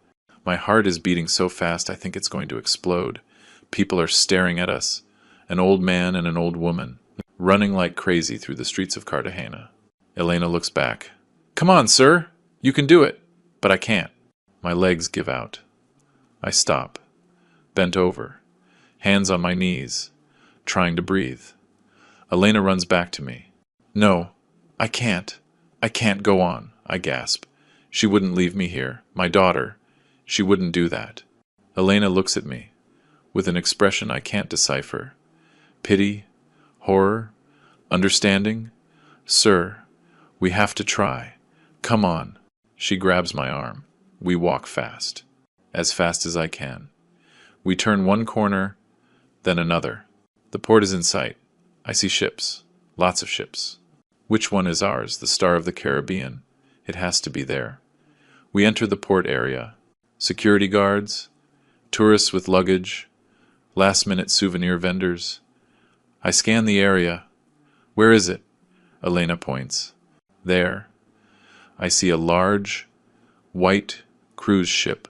My heart is beating so fast I think it's going to explode. People are staring at us. An old man and an old woman, running like crazy through the streets of Cartagena. Elena looks back. Come on, sir! You can do it! But I can't. My legs give out. I stop. Bent over. Hands on my knees. Trying to breathe. Elena runs back to me. No, I can't. I can't go on, I gasp. She wouldn't leave me here. My daughter. She wouldn't do that. Elena looks at me, with an expression I can't decipher. Pity, horror, understanding. Sir, we have to try. Come on. She grabs my arm. We walk fast as I can. We turn one corner, then another. The port is in sight. I see ships, lots of ships. Which one is ours, the Star of the Caribbean? It has to be there. We enter the port area. Security guards, tourists with luggage, last-minute souvenir vendors. I scan the area. Where is it? Elena points. There. I see a large, white cruise ship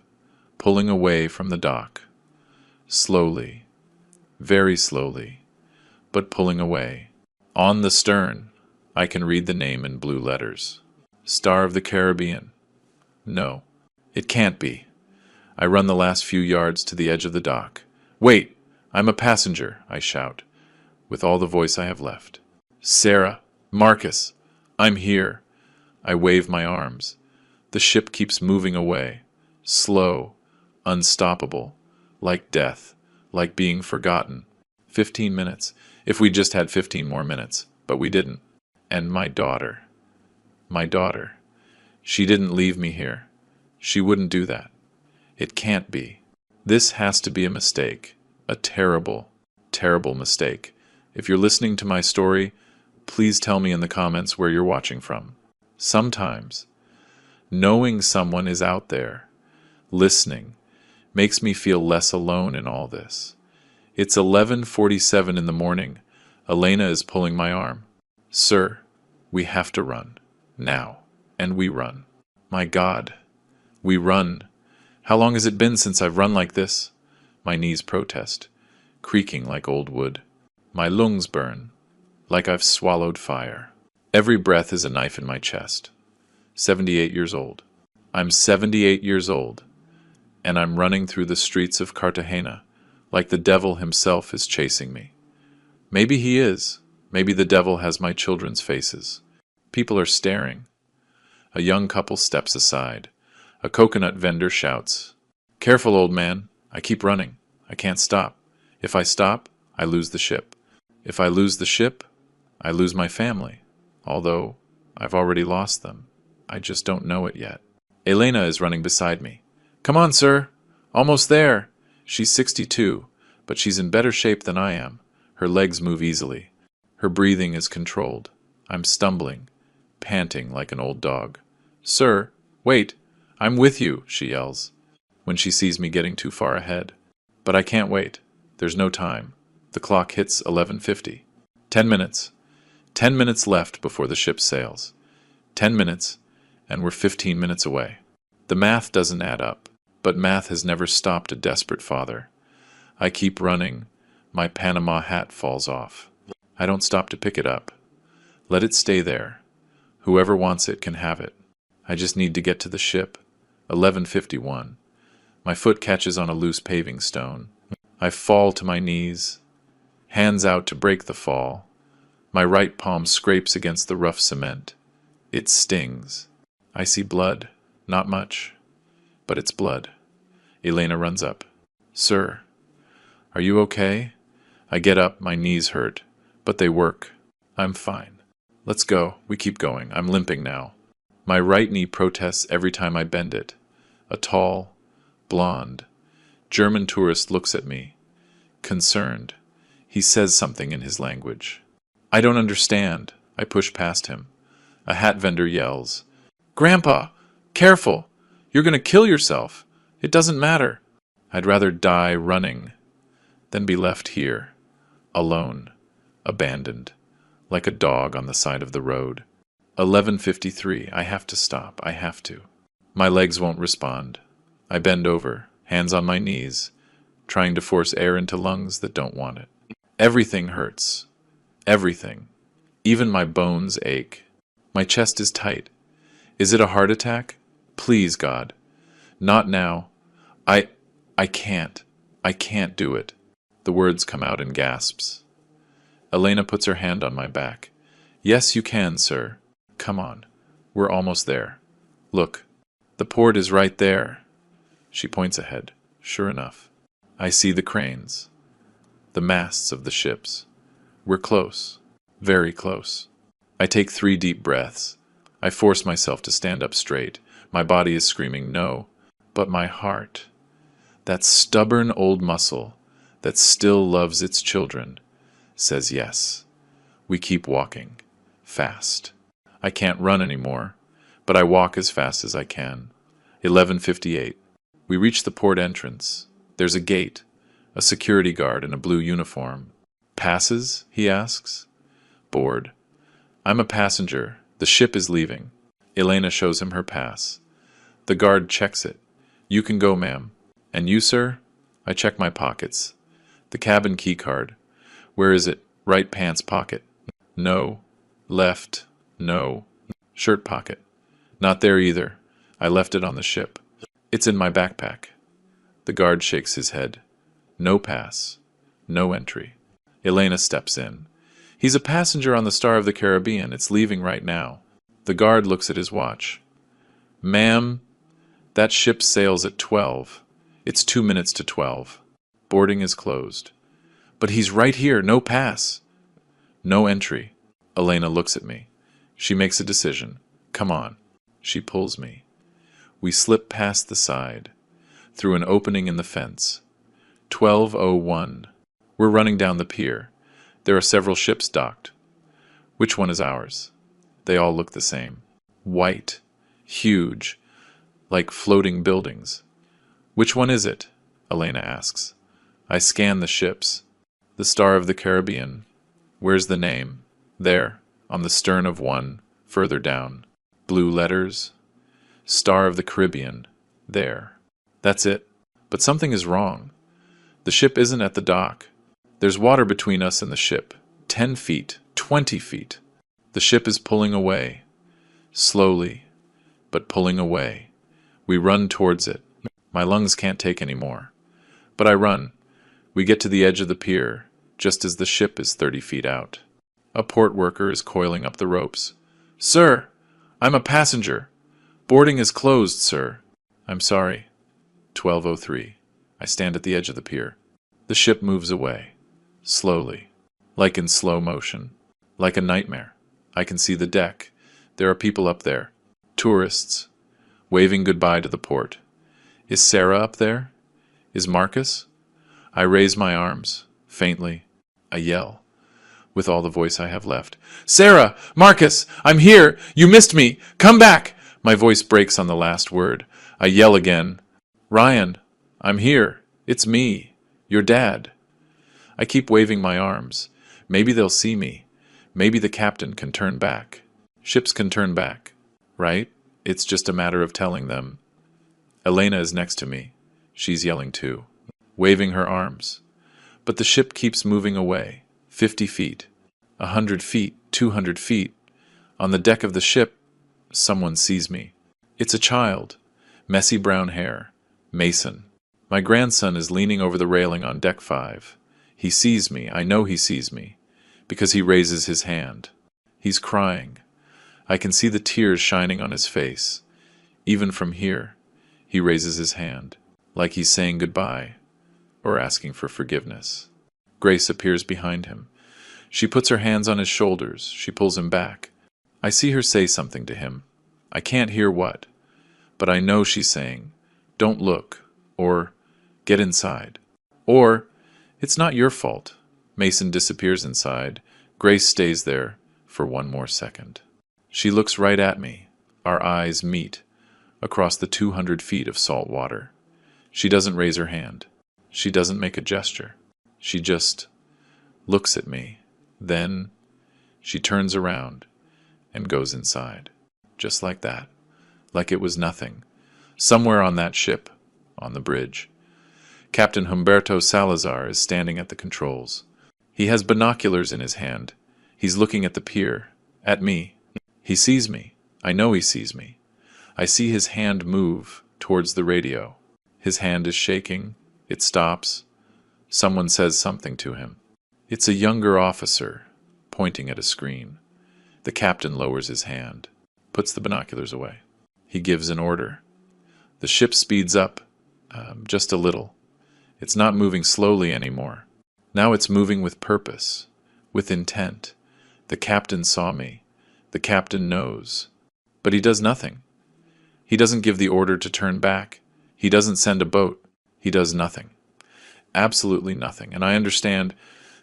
pulling away from the dock. Slowly, very slowly, but pulling away. On the stern, I can read the name in blue letters. Star of the Caribbean. No, it can't be. I run the last few yards to the edge of the dock. Wait! I'm a passenger, I shout, with all the voice I have left. Sarah! Marcus! I'm here! I wave my arms. The ship keeps moving away. Slow, unstoppable, like death, like being forgotten. 15 minutes. If we just had 15 more minutes, but we didn't. And my daughter. My daughter. She didn't leave me here. She wouldn't do that. It can't be. This has to be a mistake. A terrible, terrible mistake. If you're listening to my story, please tell me in the comments where you're watching from. Sometimes, knowing someone is out there, listening, makes me feel less alone in all this. It's 11:47 in the morning. Elena is pulling my arm. Sir, we have to run. Now. And we run. My God. We run. How long has it been since I've run like this? My knees protest, creaking like old wood. My lungs burn, like I've swallowed fire. Every breath is a knife in my chest. 78 years old. I'm 78 years old, and I'm running through the streets of Cartagena like the devil himself is chasing me. Maybe he is. Maybe the devil has my children's faces. People are staring. A young couple steps aside. A coconut vendor shouts, Careful, old man. I keep running. I can't stop. If I stop, I lose the ship. If I lose the ship, I lose my family. Although, I've already lost them. I just don't know it yet. Elena is running beside me. Come on, sir. Almost there. She's 62, but she's in better shape than I am. Her legs move easily. Her breathing is controlled. I'm stumbling, panting like an old dog. Sir, wait. I'm with you, she yells, when she sees me getting too far ahead. But I can't wait. There's no time. The clock hits 11:50. 10 minutes. 10 minutes left before the ship sails. 10 minutes, and we're 15 minutes away. The math doesn't add up, but math has never stopped a desperate father. I keep running. My Panama hat falls off. I don't stop to pick it up. Let it stay there. Whoever wants it can have it. I just need to get to the ship. 11:51. My foot catches on a loose paving stone. I fall to my knees, hands out to break the fall. My right palm scrapes against the rough cement. It stings. I see blood. Not much, but it's blood. Elena runs up. Sir, are you okay? I get up, my knees hurt, but they work. I'm fine. Let's go. We keep going. I'm limping now. My right knee protests every time I bend it. A tall, blonde, German tourist looks at me, concerned. He says something in his language. I don't understand. I push past him. A hat vendor yells, Grandpa, careful! You're going to kill yourself. It doesn't matter. I'd rather die running than be left here, alone, abandoned, like a dog on the side of the road. 11:53. I have to stop. I have to. My legs won't respond. I bend over, hands on my knees, trying to force air into lungs that don't want it. Everything hurts. Everything. Even my bones ache. My chest is tight. Is it a heart attack? Please, God. Not now. I can't. I can't do it. The words come out in gasps. Elena puts her hand on my back. Yes, you can, sir. Come on. We're almost there. Look. The port is right there. She points ahead. Sure enough. I see the cranes. The masts of the ships. We're close. Very close. I take 3 deep breaths. I force myself to stand up straight. My body is screaming no. But my heart, that stubborn old muscle that still loves its children, says yes. We keep walking. Fast. I can't run anymore, but I walk as fast as I can. 11:58. We reach the port entrance. There's a gate. A security guard in a blue uniform. Passes? He asks. Bored. I'm a passenger. The ship is leaving. Elena shows him her pass. The guard checks it. You can go, ma'am. And you, sir? I check my pockets. The cabin key card. Where is it? Right pants pocket. No. Left. No. Shirt pocket. Not there either. I left it on the ship. It's in my backpack. The guard shakes his head. No pass. No entry. Elena steps in. He's a passenger on the Star of the Caribbean. It's leaving right now. The guard looks at his watch. Ma'am, that ship sails at 12. It's 2 minutes to 12. Boarding is closed. But he's right here. No pass. No entry. Elena looks at me. She makes a decision. Come on. She pulls me. We slip past the side, through an opening in the fence. 12:01. We're running down the pier. There are several ships docked. Which one is ours? They all look the same. White. Huge. Like floating buildings. Which one is it? Elena asks. I scan the ships. The Star of the Caribbean. Where's the name? There, on the stern of one, further down. Blue letters. Star of the Caribbean. There. That's it. But something is wrong. The ship isn't at the dock. There's water between us and the ship. 10 feet. 20 feet. The ship is pulling away. Slowly, but pulling away. We run towards it. My lungs can't take any more. But I run. We get to the edge of the pier, just as the ship is 30 feet out. A port worker is coiling up the ropes. Sir, I'm a passenger. Boarding is closed, sir. I'm sorry. 12:03. I stand at the edge of the pier. The ship moves away. Slowly. Like in slow motion. Like a nightmare. I can see the deck. There are people up there. Tourists. Waving goodbye to the port. Is Sarah up there? Is Marcus? I raise my arms. Faintly. I yell. With all the voice I have left. Sarah! Marcus! I'm here! You missed me! Come back! My voice breaks on the last word. I yell again. Ryan! I'm here. It's me. Your dad. I keep waving my arms. Maybe they'll see me. Maybe the captain can turn back. Ships can turn back. Right? It's just a matter of telling them. Elena is next to me. She's yelling too. Waving her arms. But the ship keeps moving away. 50 feet. 100 feet. 200 feet. On the deck of the ship, someone sees me. It's a child. Messy brown hair. Mason. My grandson is leaning over the railing on deck 5. He sees me, I know he sees me, because he raises his hand. He's crying. I can see the tears shining on his face. Even from here, he raises his hand, like he's saying goodbye, or asking for forgiveness. Grace appears behind him. She puts her hands on his shoulders. She pulls him back. I see her say something to him. I can't hear what, but I know she's saying, "Don't look," or "Get inside," or "It's not your fault." Mason disappears inside. Grace stays there for one more second. She looks right at me. Our eyes meet across the 200 feet of salt water. She doesn't raise her hand. She doesn't make a gesture. She just looks at me. Then she turns around and goes inside. Just like that. Like it was nothing. Somewhere on that ship, on the bridge, Captain Humberto Salazar is standing at the controls. He has binoculars in his hand. He's looking at the pier, at me. He sees me. I know he sees me. I see his hand move towards the radio. His hand is shaking. It stops. Someone says something to him. It's a younger officer, pointing at a screen. The captain lowers his hand, puts the binoculars away. He gives an order. The ship speeds up, just a little. It's not moving slowly anymore. Now it's moving with purpose, with intent. The captain saw me. The captain knows. But he does nothing. He doesn't give the order to turn back. He doesn't send a boat. He does nothing. Absolutely nothing. And I understand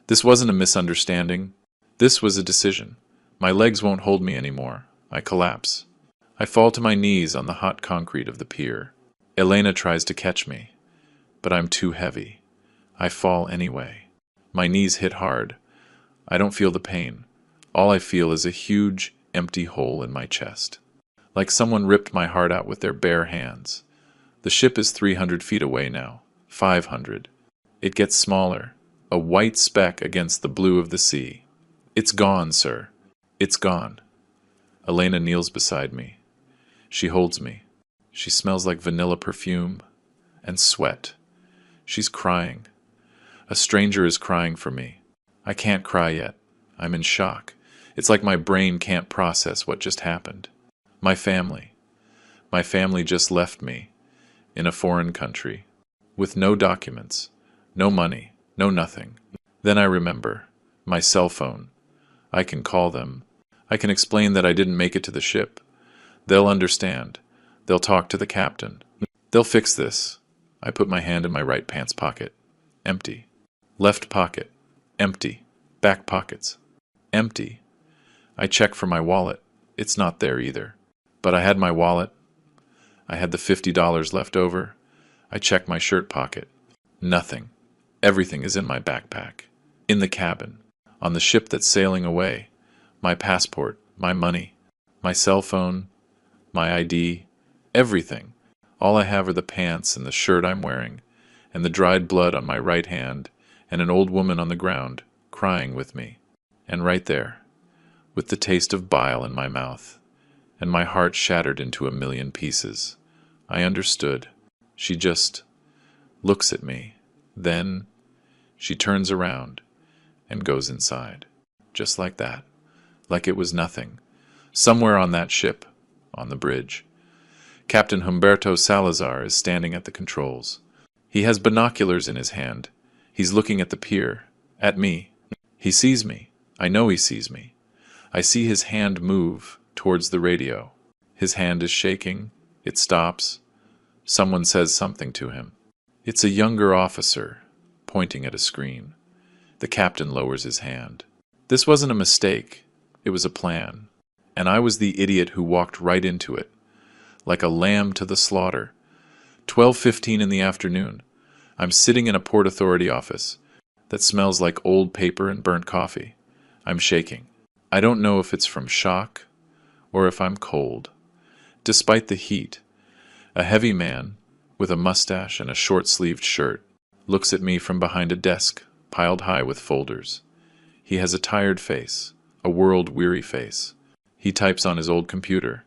this wasn't a misunderstanding. This was a decision. My legs won't hold me anymore. I collapse. I fall to my knees on the hot concrete of the pier. Elena tries to catch me, but I'm too heavy. I fall anyway. My knees hit hard. I don't feel the pain. All I feel is a huge, empty hole in my chest. Like someone ripped my heart out with their bare hands. The ship is 300 feet away now. 500. It gets smaller. A white speck against the blue of the sea. It's gone, sir. It's gone. Elena kneels beside me. She holds me. She smells like vanilla perfume and sweat. She's crying. A stranger is crying for me. I can't cry yet. I'm in shock. It's like my brain can't process what just happened. My family. My family just left me in a foreign country with no documents, no money, no nothing. Then I remember my cell phone. I can call them. I can explain that I didn't make it to the ship. They'll understand. They'll talk to the captain. They'll fix this. I put my hand in my right pants pocket. Empty. Left pocket. Empty. Back pockets. Empty. I check for my wallet. It's not there either. But I had my wallet. I had the $50 left over. I check my shirt pocket. Nothing. Everything is in my backpack. In the cabin. On the ship that's sailing away. My passport. My money. My cell phone. My ID. Everything. All I have are the pants and the shirt I'm wearing, and the dried blood on my right hand, and an old woman on the ground, crying with me. And right there, with the taste of bile in my mouth, and my heart shattered into a million pieces, I understood. She just looks at me. Then she turns around and goes inside. Just like that. Like it was nothing. Somewhere on that ship, on the bridge, Captain Humberto Salazar is standing at the controls. He has binoculars in his hand. He's looking at the pier, at me. He sees me. I know he sees me. I see his hand move towards the radio. His hand is shaking. It stops. Someone says something to him. It's a younger officer, pointing at a screen. The captain lowers his hand. This wasn't a mistake. It was a plan. And I was the idiot who walked right into it. Like a lamb to the slaughter. 12:15 in the afternoon. I'm sitting in a Port Authority office that smells like old paper and burnt coffee. I'm shaking. I don't know if it's from shock or if I'm cold. Despite the heat, a heavy man with a mustache and a short-sleeved shirt looks at me from behind a desk piled high with folders. He has a tired face, a world-weary face. He types on his old computer.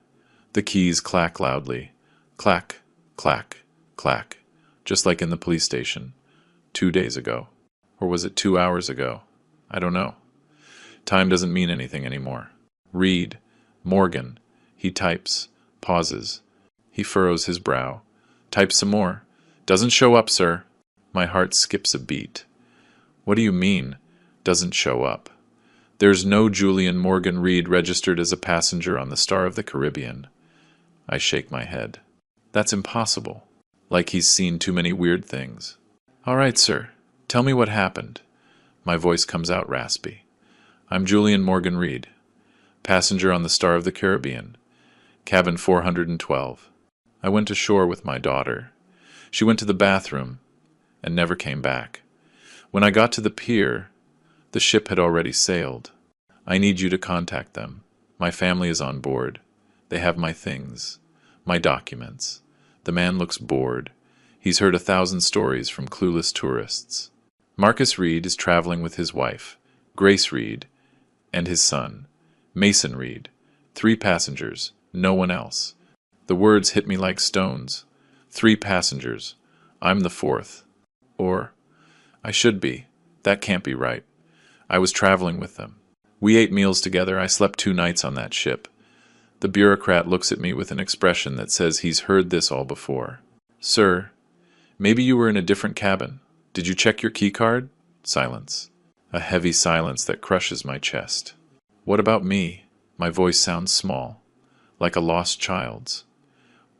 The keys clack loudly. Clack, clack, clack. just like in the police station, 2 days ago. Or was it 2 hours ago? I don't know. Time doesn't mean anything anymore. Reed, Morgan. He types, pauses. He furrows his brow. Types some more. Doesn't show up, sir. My heart skips a beat. What do you mean, doesn't show up? There's no Julian Morgan Reed registered as a passenger on the Star of the Caribbean. I shake my head. That's impossible. Like he's seen too many weird things. All right, sir. Tell me what happened. My voice comes out raspy. I'm Julian Morgan Reed, passenger on the Star of the Caribbean, cabin 412. I went ashore with my daughter. She went to the bathroom and never came back. When I got to the pier, the ship had already sailed. I need you to contact them. My family is on board. They have my things, my documents. The man looks bored. He's heard 1,000 stories from clueless tourists. Marcus Reed is traveling with his wife, Grace Reed, and his son, Mason Reed. 3 passengers, no one else. The words hit me like stones. 3 passengers. I'm the 4th. Or, I should be. That can't be right. I was traveling with them. We ate meals together. I slept 2 nights on that ship. The bureaucrat looks at me with an expression that says he's heard this all before. Sir, maybe you were in a different cabin. Did you check your key card? Silence. A heavy silence that crushes my chest. What about me? My voice sounds small, like a lost child's.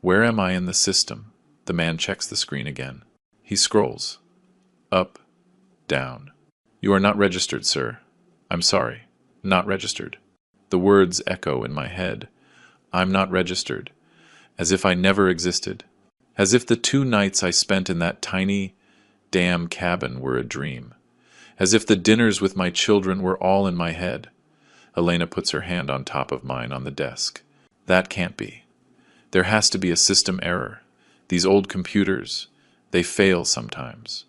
Where am I in the system? The man checks the screen again. He scrolls. Up, down. You are not registered, sir. I'm sorry. Not registered. The words echo in my head. I'm not registered. As if I never existed. As if the 2 nights I spent in that tiny, damn cabin were a dream. As if the dinners with my children were all in my head. Elena puts her hand on top of mine on the desk. That can't be. There has to be a system error. These old computers, they fail sometimes.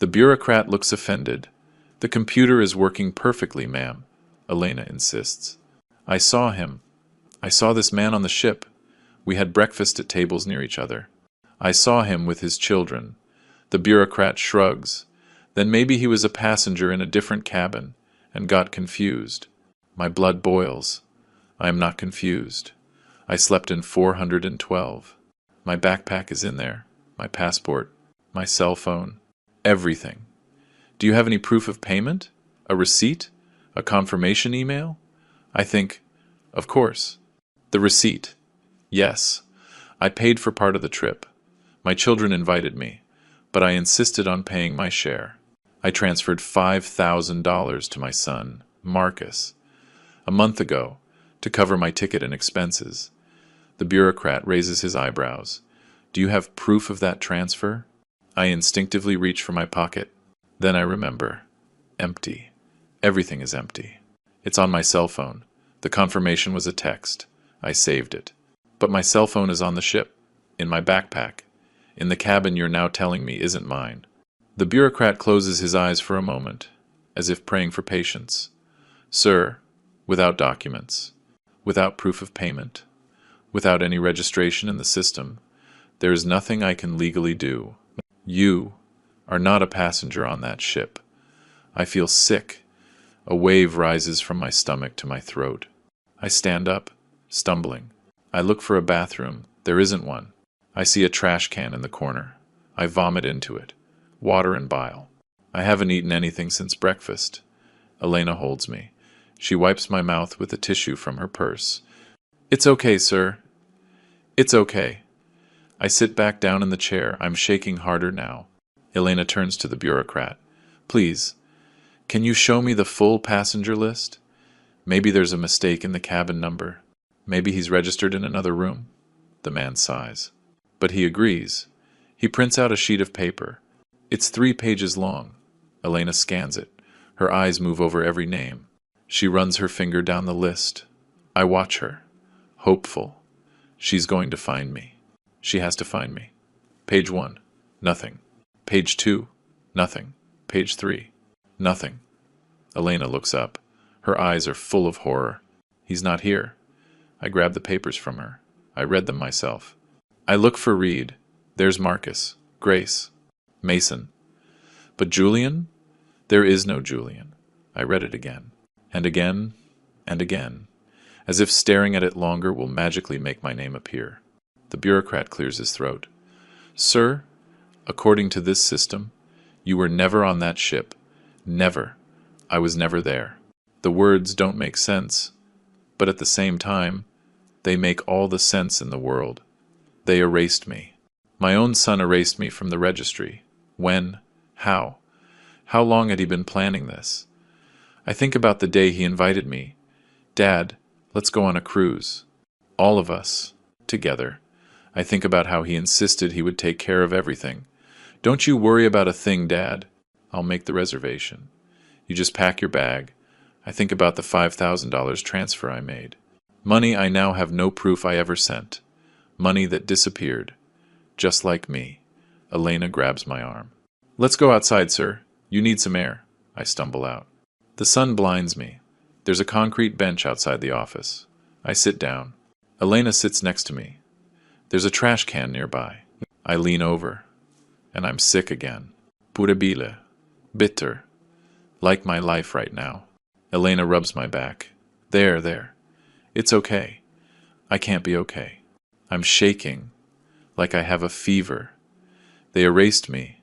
The bureaucrat looks offended. The computer is working perfectly, ma'am, Elena insists. I saw him. I saw this man on the ship. We had breakfast at tables near each other. I saw him with his children. The bureaucrat shrugs. Then maybe he was a passenger in a different cabin and got confused. My blood boils. I am not confused. I slept in 412. My backpack is in there. My passport. My cell phone. Everything. Do you have any proof of payment? A receipt? A confirmation email? I think, of course. The receipt. Yes. I paid for part of the trip. My children invited me, but I insisted on paying my share. I transferred $5,000 to my son, Marcus, a month ago, to cover my ticket and expenses. The bureaucrat raises his eyebrows. Do you have proof of that transfer? I instinctively reach for my pocket. Then I remember. Empty. Everything is empty. It's on my cell phone. The confirmation was a text. I saved it. But my cell phone is on the ship, in my backpack, in the cabin you're now telling me isn't mine. The bureaucrat closes his eyes for a moment, as if praying for patience. Sir, without documents, without proof of payment, without any registration in the system, there is nothing I can legally do. You are not a passenger on that ship. I feel sick. A wave rises from my stomach to my throat. I stand up, stumbling. I look for a bathroom. There isn't one. I see a trash can in the corner. I vomit into it. Water and bile. I haven't eaten anything since breakfast. Elena holds me. She wipes my mouth with a tissue from her purse. It's okay, sir. It's okay. I sit back down in the chair. I'm shaking harder now. Elena turns to the bureaucrat. Please, can you show me the full passenger list? Maybe there's a mistake in the cabin number. Maybe he's registered in another room. The man sighs. But he agrees. He prints out a sheet of paper. It's 3 pages long. Elena scans it. Her eyes move over every name. She runs her finger down the list. I watch her, hopeful. She's going to find me. She has to find me. Page 1, nothing. Page 2, nothing. Page 3, nothing. Elena looks up. Her eyes are full of horror. He's not here. I grab the papers from her. I read them myself. I look for Reed. There's Marcus, Grace, Mason. But Julian? There is no Julian. I read it again, and again, and again, as if staring at it longer will magically make my name appear. The bureaucrat clears his throat. Sir, according to this system, you were never on that ship. Never. I was never there. The words don't make sense, but at the same time, they make all the sense in the world. They erased me. My own son erased me from the registry. When? How? How long had he been planning this? I think about the day he invited me. Dad, let's go on a cruise. All of us, together. I think about how he insisted he would take care of everything. Don't you worry about a thing, Dad. I'll make the reservation. You just pack your bag. I think about the $5,000 transfer I made. Money I now have no proof I ever sent. Money that disappeared. Just like me. Elena grabs my arm. Let's go outside, sir. You need some air. I stumble out. The sun blinds me. There's a concrete bench outside the office. I sit down. Elena sits next to me. There's a trash can nearby. I lean over. And I'm sick again. Puribile. Bitter. Like my life right now. Elena rubs my back. There. It's okay. I can't be okay. I'm shaking. Like I have a fever. They erased me.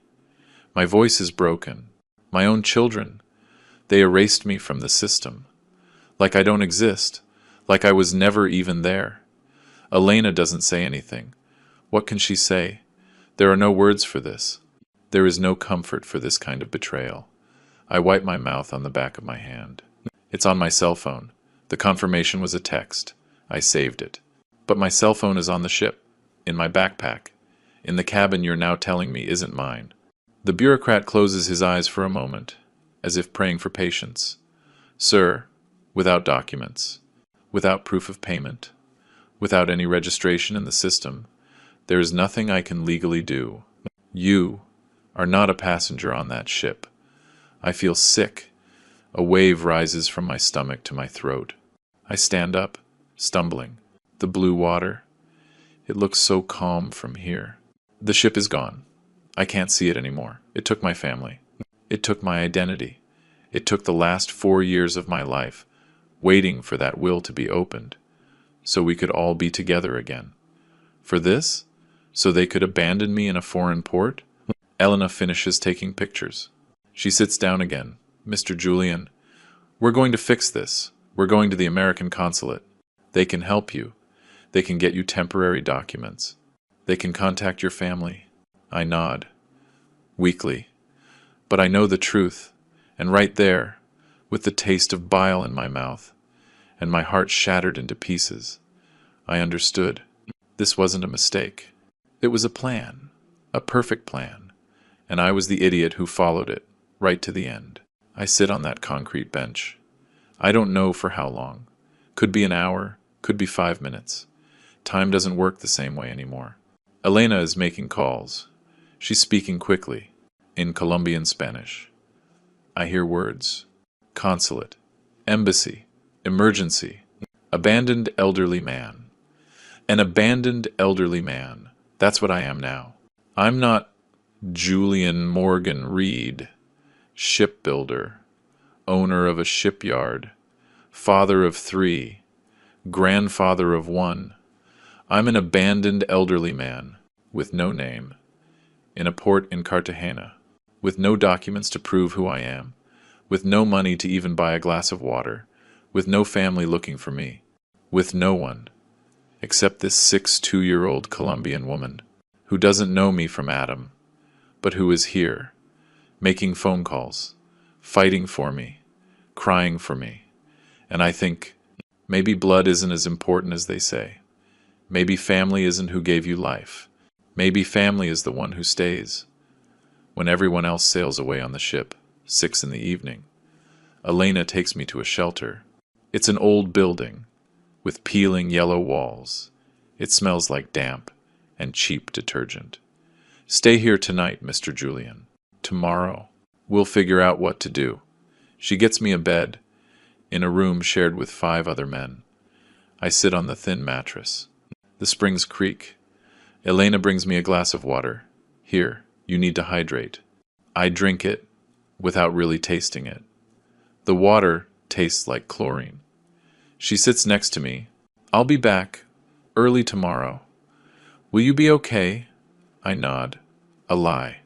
My voice is broken. My own children. They erased me from the system. Like I don't exist. Like I was never even there. Elena doesn't say anything. What can she say? There are no words for this. There is no comfort for this kind of betrayal. I wipe my mouth on the back of my hand. It's on my cell phone. The confirmation was a text. I saved it. But my cell phone is on the ship. In my backpack. In the cabin you're now telling me isn't mine. The bureaucrat closes his eyes for a moment, as if praying for patience. Sir, without documents, without proof of payment, without any registration in the system, there is nothing I can legally do. You are not a passenger on that ship. I feel sick. A wave rises from my stomach to my throat. I stand up, stumbling. The blue water. It looks so calm from here. The ship is gone. I can't see it anymore. It took my family. It took my identity. It took the last 4 years of my life, waiting for that will to be opened, so we could all be together again. For this? So they could abandon me in a foreign port? Elena finishes taking pictures. She sits down again. Mr. Julian, we're going to fix this. We're going to the American consulate. They can help you. They can get you temporary documents. They can contact your family. I nod. Weakly. But I know the truth. And right there, with the taste of bile in my mouth, and my heart shattered into pieces, I understood. This wasn't a mistake. It was a plan. A perfect plan. And I was the idiot who followed it, right to the end. I sit on that concrete bench. I don't know for how long. Could be an hour, could be 5 minutes. Time doesn't work the same way anymore. Elena is making calls. She's speaking quickly, in Colombian Spanish. I hear words. Consulate. Embassy. Emergency. Abandoned elderly man. An abandoned elderly man. That's what I am now. I'm not Julian Morgan Reed, shipbuilder, owner of a shipyard, father of 3, grandfather of 1. I'm an abandoned elderly man, with no name, in a port in Cartagena, with no documents to prove who I am, with no money to even buy a glass of water, with no family looking for me, with no one, except this 62-year-old Colombian woman, who doesn't know me from Adam, but who is here, making phone calls, fighting for me, crying for me. And I think, maybe blood isn't as important as they say. Maybe family isn't who gave you life. Maybe family is the one who stays. When everyone else sails away on the ship, 6 in the evening, Elena takes me to a shelter. It's an old building, with peeling yellow walls. It smells like damp and cheap detergent. Stay here tonight, Mr. Julian. Tomorrow, we'll figure out what to do. She gets me a bed, in a room shared with 5 other men. I sit on the thin mattress. The springs creak. Elena brings me a glass of water. Here, You need to hydrate. I drink it without really tasting it. The water tastes like chlorine. She sits next to me. I'll be back early tomorrow. Will you be okay? I nod. A lie.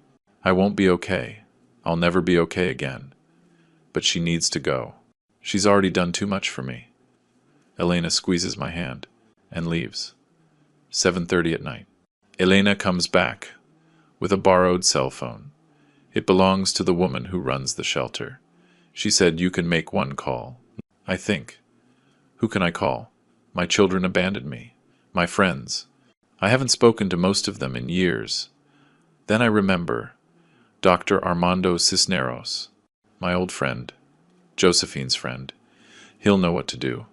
I won't be okay. I'll never be okay again. But she needs to go. She's already done too much for me. Elena squeezes my hand and leaves. 7:30 at night. Elena comes back with a borrowed cell phone. It belongs to the woman who runs the shelter. She said you can make one call. I think. Who can I call? My children abandoned me. My friends. I haven't spoken to most of them in years. Then I remember Dr. Armando Cisneros, my old friend, Josephine's friend. He'll know what to do.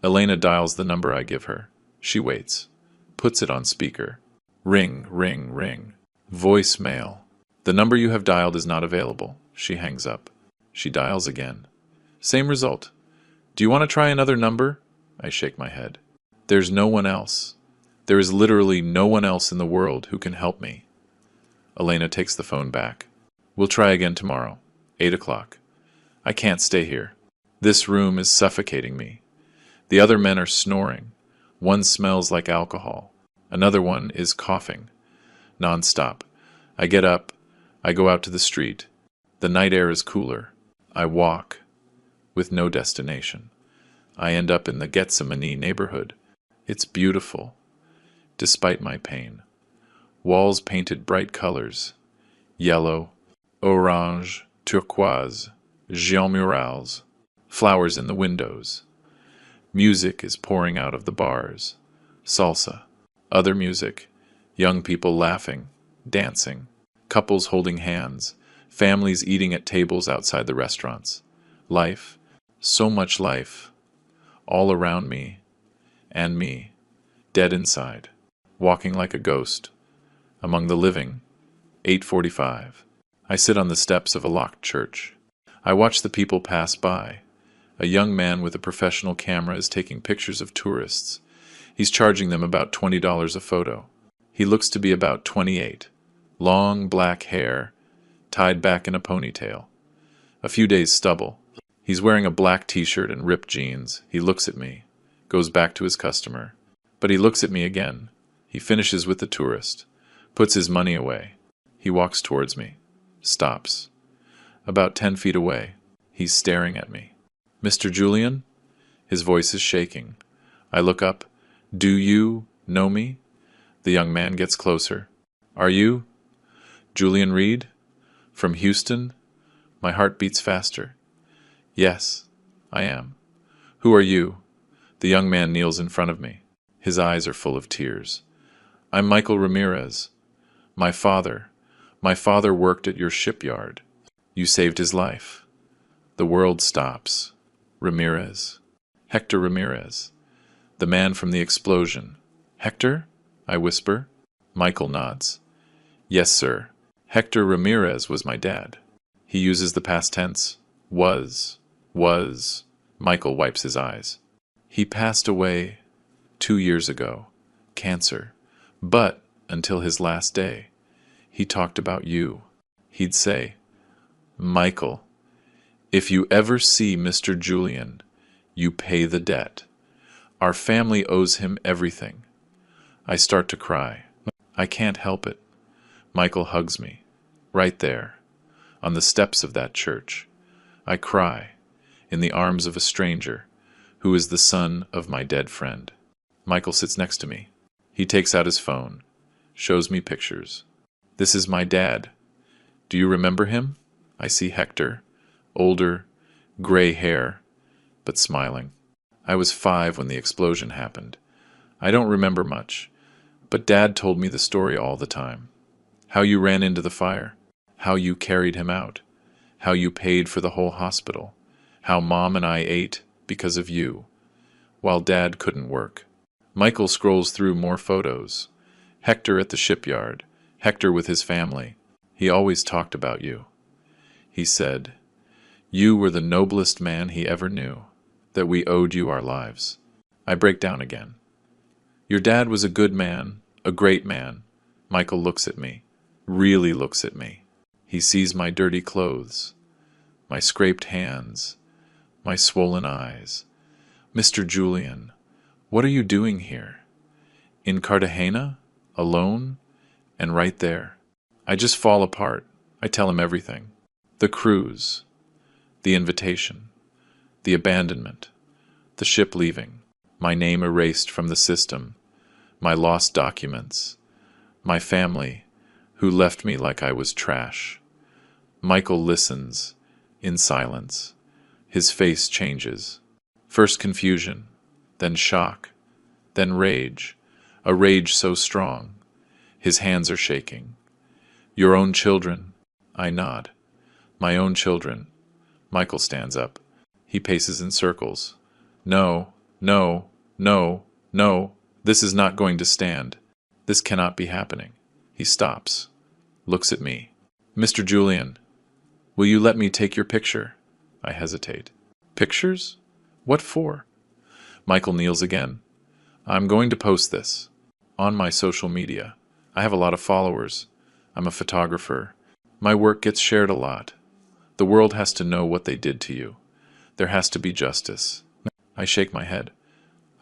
Elena dials the number I give her. She waits, puts it on speaker. Ring, ring, ring. Voicemail. The number you have dialed is not available. She hangs up. She dials again. Same result. Do you want to try another number? I shake my head. There's no one else. There is literally no one else in the world who can help me. Elena takes the phone back. We'll try again tomorrow, 8 o'clock. I can't stay here. This room is suffocating me. The other men are snoring. One smells like alcohol. Another one is coughing. Non-stop. I get up. I go out to the street. The night air is cooler. I walk, with no destination. I end up in the Gethsemane neighborhood. It's beautiful, despite my pain. Walls painted bright colors. Yellow, orange, turquoise, géant murals. Flowers in the windows. Music is pouring out of the bars. Salsa. Other music. Young people laughing, dancing. Couples holding hands. Families eating at tables outside the restaurants. Life. So much life. All around me. And me. Dead inside. Walking like a ghost. Among the living. 8:45. I sit on the steps of a locked church. I watch the people pass by. A young man with a professional camera is taking pictures of tourists. He's charging them about $20 a photo. He looks to be about 28. Long black hair, tied back in a ponytail. A few days stubble. He's wearing a black t-shirt and ripped jeans. He looks at me, goes back to his customer. But he looks at me again. He finishes with the tourist, puts his money away. He walks towards me, stops. About 10 feet away, he's staring at me. Mr. Julian? His voice is shaking. I look up. Do you know me? The young man gets closer. Are you? Julian Reed? From Houston? My heart beats faster. Yes, I am. Who are you? The young man kneels in front of me. His eyes are full of tears. I'm Michael Ramirez. My father worked at your shipyard. You saved his life. The world stops. Ramirez. Hector Ramirez. The man from the explosion. Hector? I whisper. Michael nods. Yes, sir. Hector Ramirez was my dad. He uses the past tense. Was. Michael wipes his eyes. He passed away 2 years ago. Cancer. But until his last day, he talked about you. He'd say, Michael, if you ever see Mr. Julian, you pay the debt. Our family owes him everything. I start to cry. I can't help it. Michael hugs me, right there, on the steps of that church. I cry, in the arms of a stranger, who is the son of my dead friend. Michael sits next to me. He takes out his phone, shows me pictures. This is my dad. Do you remember him? I see Hector, older, gray hair, but smiling. I was 5 when the explosion happened. I don't remember much, but Dad told me the story all the time. How you ran into the fire, how you carried him out, how you paid for the whole hospital, how Mom and I ate because of you, while Dad couldn't work. Michael scrolls through more photos. Hector at the shipyard, Hector with his family. He always talked about you. He said, you were the noblest man he ever knew, that we owed you our lives. I break down again. Your dad was a good man, a great man. Michael looks at me. really looks at me. He sees my dirty clothes, my scraped hands, my swollen eyes. Mr. Julian, what are you doing here? In Cartagena? Alone? And right there. I just fall apart. I tell him everything. The cruise, the invitation, the abandonment, the ship leaving, my name erased from the system, my lost documents, my family, who left me like I was trash. Michael listens, in silence. His face changes. First confusion, then shock, then rage, a rage so strong. His hands are shaking. Your own children, I nod. My own children. Michael stands up. He paces in circles. No, no, no, no, this is not going to stand. This cannot be happening. He stops, looks at me. Mr. Julian, will you let me take your picture? I hesitate. Pictures? What for? Michael kneels again. I'm going to post this on my social media. I have a lot of followers. I'm a photographer. My work gets shared a lot. The world has to know what they did to you. There has to be justice. I shake my head.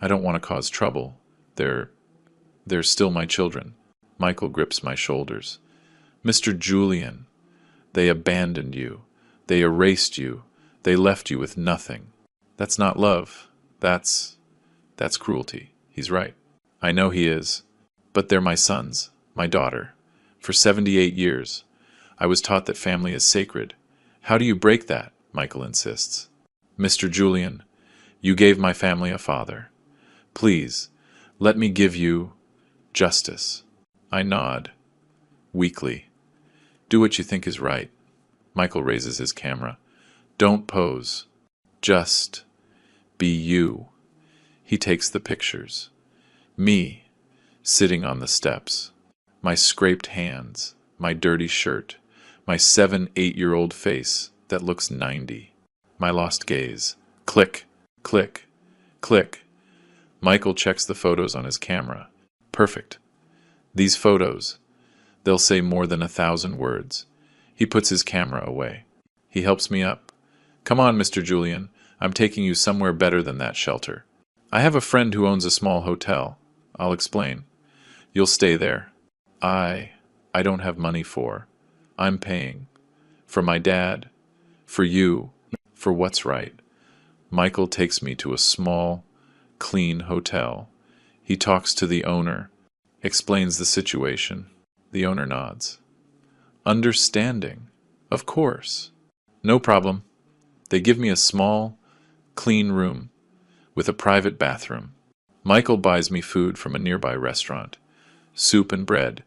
I don't want to cause trouble. They're still my children. Michael grips my shoulders. Mr. Julian, they abandoned you. They erased you. They left you with nothing. That's not love. That's cruelty. He's right. I know he is. But they're my sons, my daughter. For 78 years, I was taught that family is sacred. How do you break that? Michael insists. Mr. Julian, you gave my family a father. Please, let me give you justice. I nod, weakly. Do what you think is right. Michael raises his camera. Don't pose. Just be you. He takes the pictures. Me, sitting on the steps. My scraped hands, my dirty shirt, my 7-8-year-old face that looks 90. My lost gaze. Click, click, click. Michael checks the photos on his camera. Perfect. These photos, they'll say more than 1,000 words. He puts his camera away. He helps me up. Come on, Mr. Julian. I'm taking you somewhere better than that shelter. I have a friend who owns a small hotel. I'll explain. You'll stay there. I don't have money for. I'm paying. For my dad. For you. For what's right. Michael takes me to a small, clean hotel. He talks to the owner, explains the situation. The owner nods. Understanding. Of course. No problem. They give me a small, clean room with a private bathroom. Michael buys me food from a nearby restaurant. Soup and bread.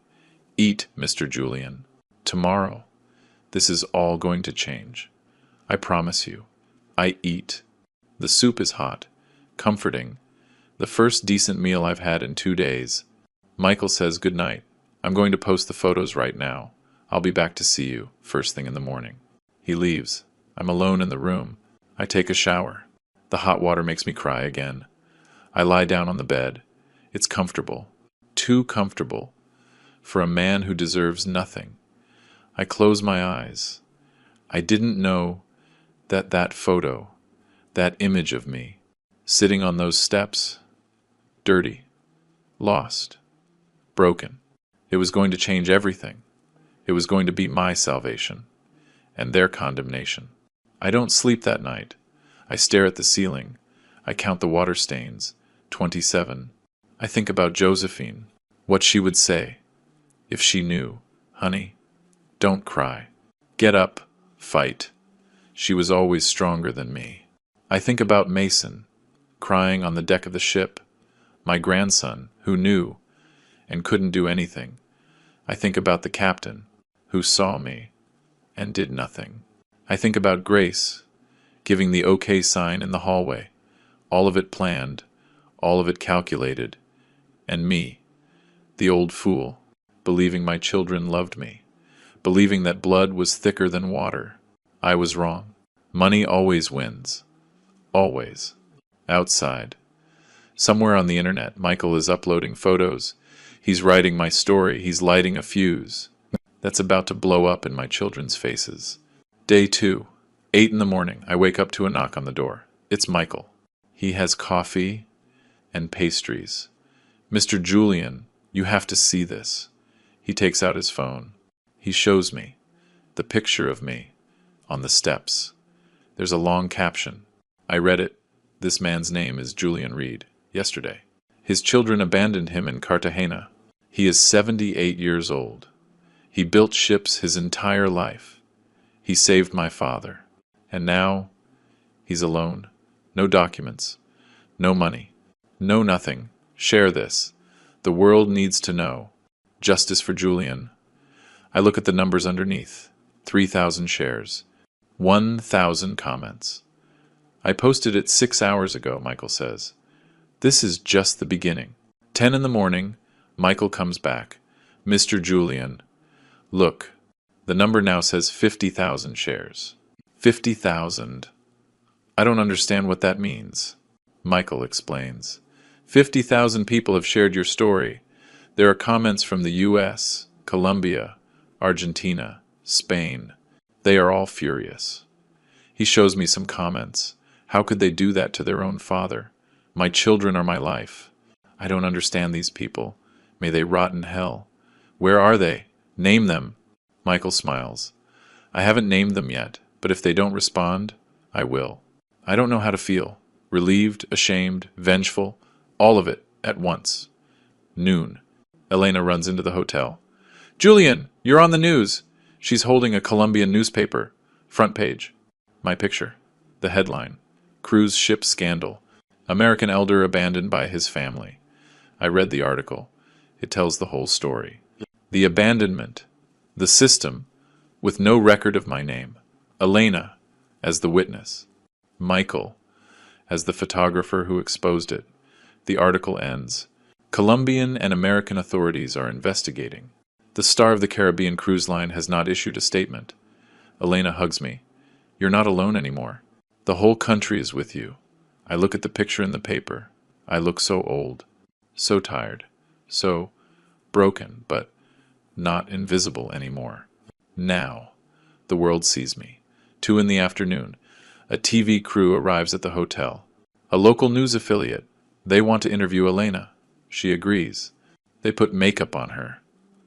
Eat, Mr. Julian. Tomorrow, this is all going to change. I promise you. I eat. The soup is hot, comforting. The first decent meal I've had in 2 days. Michael says good night. I'm going to post the photos right now. I'll be back to see you first thing in the morning. He leaves. I'm alone in the room. I take a shower. The hot water makes me cry again. I lie down on the bed. It's comfortable. Too comfortable. For a man who deserves nothing. I close my eyes. I didn't know that photo, that image of me, sitting on those steps, dirty, lost, broken. It was going to change everything. It was going to be my salvation and their condemnation. I don't sleep that night. I stare at the ceiling. I count the water stains, 27. I think about Josephine, what she would say if she knew. Honey, don't cry. Get up, fight. She was always stronger than me. I think about Mason, crying on the deck of the ship, my grandson, who knew and couldn't do anything. I think about the captain, who saw me and did nothing. I think about Grace, giving the okay sign in the hallway, all of it planned, all of it calculated, and me, the old fool, believing my children loved me, believing that blood was thicker than water. I was wrong. Money always wins. Always. Outside. Somewhere on the internet, Michael is uploading photos. He's writing my story. He's lighting a fuse. that's about to blow up in my children's faces. Day 2. 8 in the morning. I wake up to a knock on the door. It's Michael. He has coffee and pastries. Mr. Julian, you have to see this. He takes out his phone. He shows me the picture of me on the steps. There's a long caption. I read it. This man's name is Julian Reed. Yesterday. His children abandoned him in Cartagena. He is 78 years old. He built ships his entire life. He saved my father. And now, he's alone. No documents. No money. No nothing. Share this. The world needs to know. Justice for Julian. I look at the numbers underneath. 3,000 shares. 1,000 comments. I posted it 6 hours ago, Michael says. This is just the beginning. 10 in the morning, Michael comes back. Mr. Julian, look, the number now says 50,000 shares. 50,000. I don't understand what that means. Michael explains. 50,000 people have shared your story. There are comments from the US, Colombia, Argentina, Spain. They are all furious. He shows me some comments. How could they do that to their own father? My children are my life. I don't understand these people. May they rot in hell. Where are they? Name them. Michael smiles. I haven't named them yet, but if they don't respond, I will. I don't know how to feel. Relieved, ashamed, vengeful, all of it at once. Noon. Elena runs into the hotel. Julian, you're on the news. She's holding a Colombian newspaper. Front page. My picture. The headline. Cruise ship scandal. American elder abandoned by his family. I read the article. It tells the whole story. The abandonment. The system, with no record of my name. Elena, as the witness. Michael, as the photographer who exposed it. The article ends. Colombian and American authorities are investigating. The Star of the Caribbean cruise line has not issued a statement. Elena hugs me. You're not alone anymore. The whole country is with you. I look at the picture in the paper. I look so old, so tired, so broken, but not invisible anymore. Now, the world sees me. 2 in the afternoon. A TV crew arrives at the hotel. A local news affiliate. They want to interview Elena. She agrees. They put makeup on her.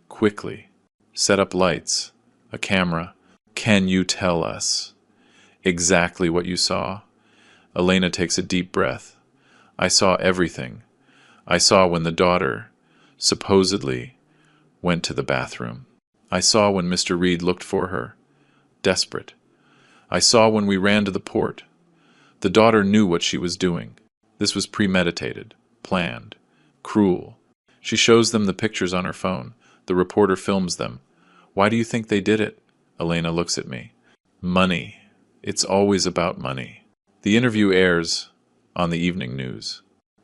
Quickly. Set up lights. A camera. Can you tell us exactly what you saw? Elena takes a deep breath. I saw everything. I saw when the daughter, supposedly, went to the bathroom. I saw when Mr. Reed looked for her, desperate. I saw when we ran to the port. The daughter knew what she was doing. This was premeditated, planned, cruel. She shows them the pictures on her phone. The reporter films them. Why do you think they did it? Elena looks at me. Money. It's always about money. The interview airs on the evening news.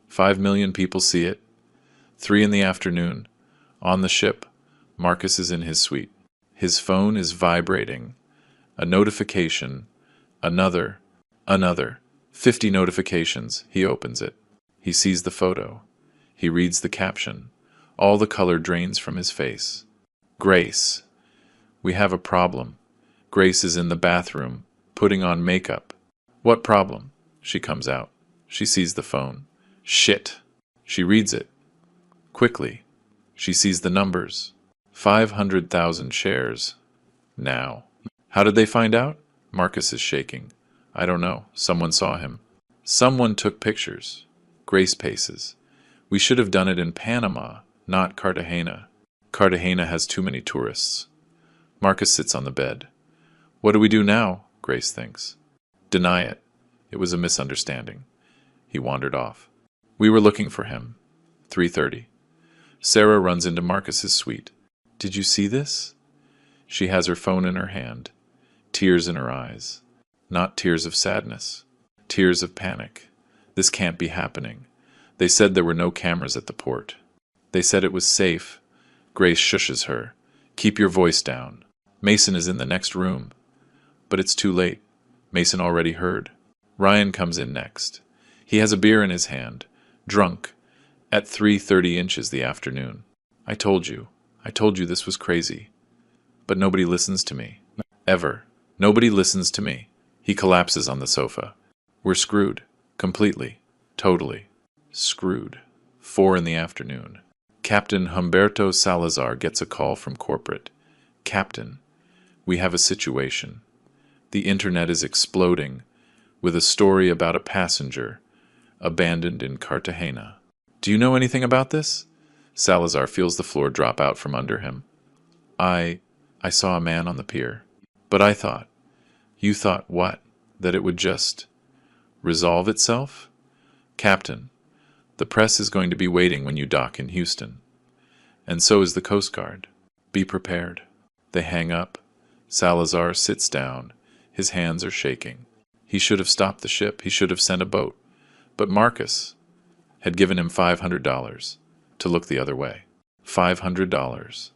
5 million people see it. 3 in the afternoon. On the ship, Marcus is in his suite. His phone is vibrating. A notification. Another. 50 notifications. He opens it. He sees the photo. He reads the caption. All the color drains from his face. Grace. We have a problem. Grace is in the bathroom, putting on makeup. What problem? She comes out. She sees the phone. Shit. She reads it. Quickly. She sees the numbers. 500,000 shares. Now. How did they find out? Marcus is shaking. I don't know. Someone saw him. Someone took pictures. Grace paces. We should have done it in Panama, not Cartagena. Cartagena has too many tourists. Marcus sits on the bed. What do we do now? Grace thinks. Deny it. It was a misunderstanding. He wandered off. We were looking for him. 3:30. Sarah runs into Marcus's suite. Did you see this? She has her phone in her hand. Tears in her eyes. Not tears of sadness. Tears of panic. This can't be happening. They said there were no cameras at the port. They said it was safe. Grace shushes her. Keep your voice down. Mason is in the next room. But it's too late. Mason already heard. Ryan comes in next. He has a beer in his hand. Drunk. At 3:30 inches the afternoon. I told you this was crazy. But nobody listens to me. Ever. Nobody listens to me. He collapses on the sofa. We're screwed. Completely. Totally. Screwed. 4 in the afternoon. Captain Humberto Salazar gets a call from corporate. Captain, we have a situation. The internet is exploding with a story about a passenger abandoned in Cartagena. Do you know anything about this? Salazar feels the floor drop out from under him. I saw a man on the pier. But I thought. You thought what? That it would just resolve itself? Captain, the press is going to be waiting when you dock in Houston. And so is the Coast Guard. Be prepared. They hang up. Salazar sits down. His hands are shaking. He should have stopped the ship. He should have sent a boat. But Marcus had given him $500 to look the other way. $500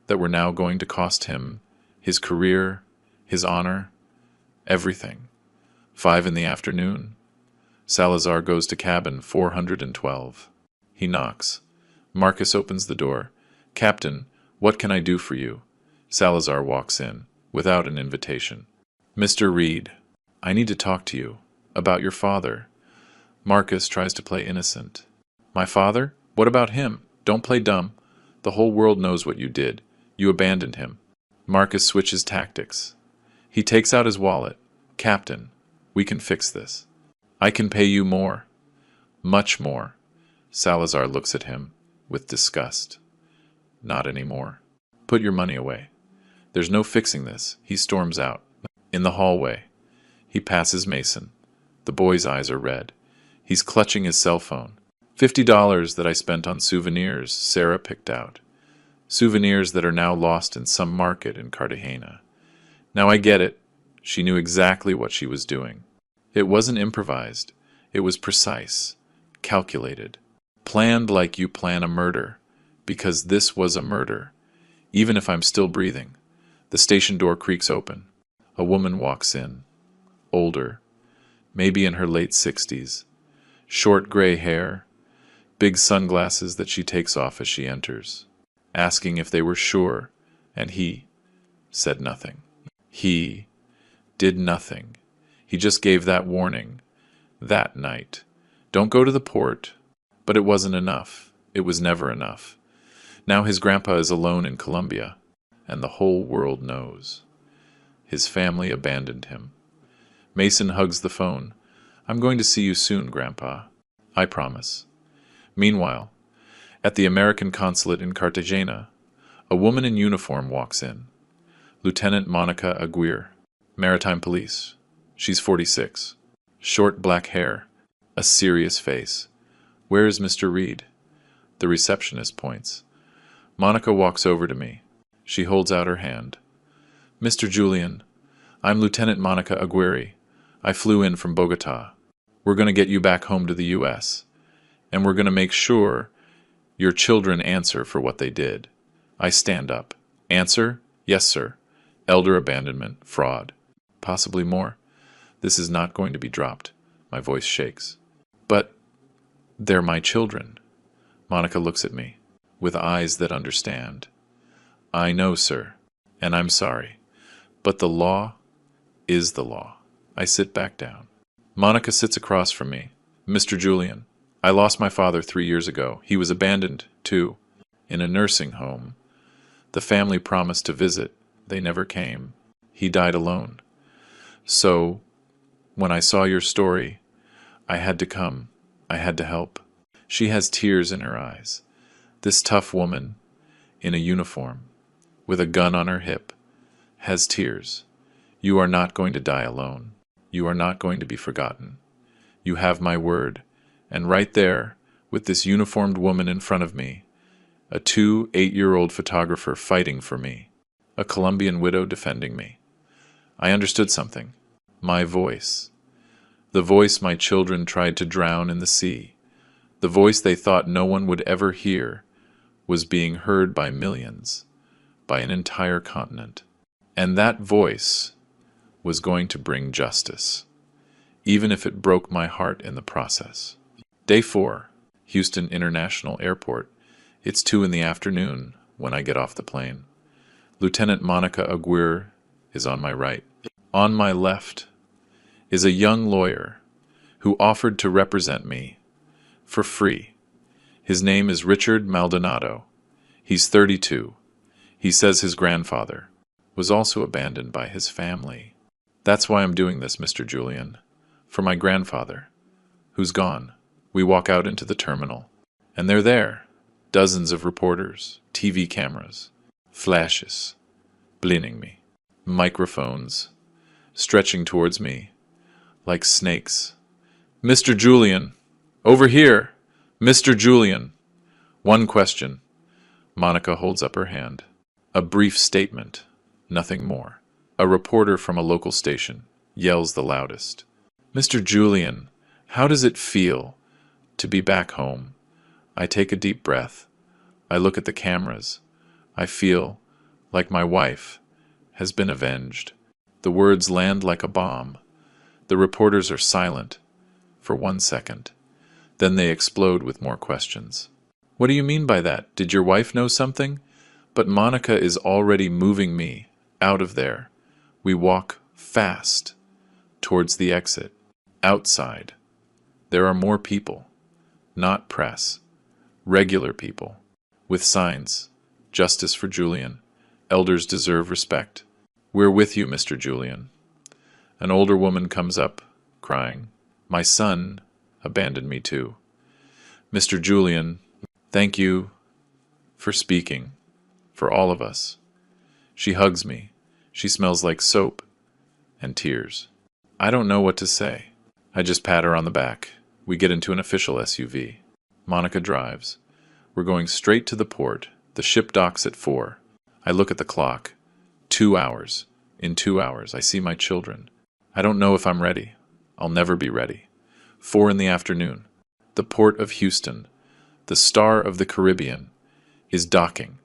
that were now going to cost him his career, his honor, everything. 5 in the afternoon. Salazar goes to cabin 412. He knocks. Marcus opens the door. Captain, what can I do for you? Salazar walks in, without an invitation. Mr. Reed, I need to talk to you about your father. Marcus tries to play innocent. My father? What about him? Don't play dumb. The whole world knows what you did. You abandoned him. Marcus switches tactics. He takes out his wallet. Captain, we can fix this. I can pay you more. Much more. Salazar looks at him with disgust. Not anymore. Put your money away. There's no fixing this. He storms out. In the hallway, he passes Mason. The boy's eyes are red. He's clutching his cell phone. $50 that I spent on souvenirs Sarah picked out. Souvenirs that are now lost in some market in Cartagena. Now I get it. She knew exactly what she was doing. It wasn't improvised. It was precise, calculated, planned like you plan a murder, because this was a murder. Even if I'm still breathing. The station door creaks open. A woman walks in. Older, maybe in her late 60s. Short gray hair, big sunglasses that she takes off as she enters, asking if they were sure, and he said nothing. He did nothing. He just gave that warning. That night. Don't go to the port. But it wasn't enough. It was never enough. Now his grandpa is alone in Colombia, and the whole world knows. His family abandoned him. Mason hugs the phone. I'm going to see you soon, Grandpa. I promise. Meanwhile, at the American consulate in Cartagena, a woman in uniform walks in. Lieutenant Monica Aguirre, Maritime Police. She's 46. Short black hair. A serious face. Where is Mr. Reed? The receptionist points. Monica walks over to me. She holds out her hand. Mr. Julian, I'm Lieutenant Monica Aguirre. I flew in from Bogota. We're going to get you back home to the U.S., and we're going to make sure your children answer for what they did. I stand up. Answer? Yes, sir. Elder abandonment, fraud. Possibly more. This is not going to be dropped. My voice shakes. But they're my children. Monica looks at me, with eyes that understand. I know, sir, and I'm sorry. But the law is the law. I sit back down. Monica sits across from me. Mr. Julian, I lost my father 3 years ago. He was abandoned, too, in a nursing home. The family promised to visit. They never came. He died alone. So, when I saw your story, I had to come. I had to help. She has tears in her eyes. This tough woman, in a uniform, with a gun on her hip, has tears. You are not going to die alone. You are not going to be forgotten. You have my word. And right there, with this uniformed woman in front of me, a 2 8-year-old photographer fighting for me, a Colombian widow defending me. I understood something. My voice. The voice my children tried to drown in the sea. The voice they thought no one would ever hear was being heard by millions, by an entire continent. And that voice was going to bring justice, even if it broke my heart in the process. Day 4, Houston International Airport. It's 2 in the afternoon when I get off the plane. Lieutenant Monica Aguirre is on my right. On my left is a young lawyer who offered to represent me for free. His name is Richard Maldonado. He's 32. He says his grandfather was also abandoned by his family. That's why I'm doing this, Mr. Julian. For my grandfather, who's gone. We walk out into the terminal, and they're there. Dozens of reporters, TV cameras, flashes, blinking me, microphones, stretching towards me like snakes. Mr. Julian, over here! Mr. Julian! One question. Monica holds up her hand. A brief statement, nothing more. A reporter from a local station yells the loudest. Mr. Julian, how does it feel to be back home? I take a deep breath. I look at the cameras. I feel like my wife has been avenged. The words land like a bomb. The reporters are silent for 1 second. Then they explode with more questions. What do you mean by that? Did your wife know something? But Monica is already moving me out of there. We walk fast towards the exit. Outside, there are more people, not press, regular people, with signs, Justice for Julian, Elders deserve respect. We're with you, Mr. Julian. An older woman comes up, crying. My son abandoned me too. Mr. Julian, thank you for speaking, for all of us. She hugs me. She smells like soap and tears. I don't know what to say. I just pat her on the back. We get into an official SUV. Monica drives. We're going straight to the port. The ship docks at 4. I look at the clock. 2 hours. In 2 hours, I see my children. I don't know if I'm ready. I'll never be ready. 4 in the afternoon. The port of Houston, the Star of the Caribbean, is docking.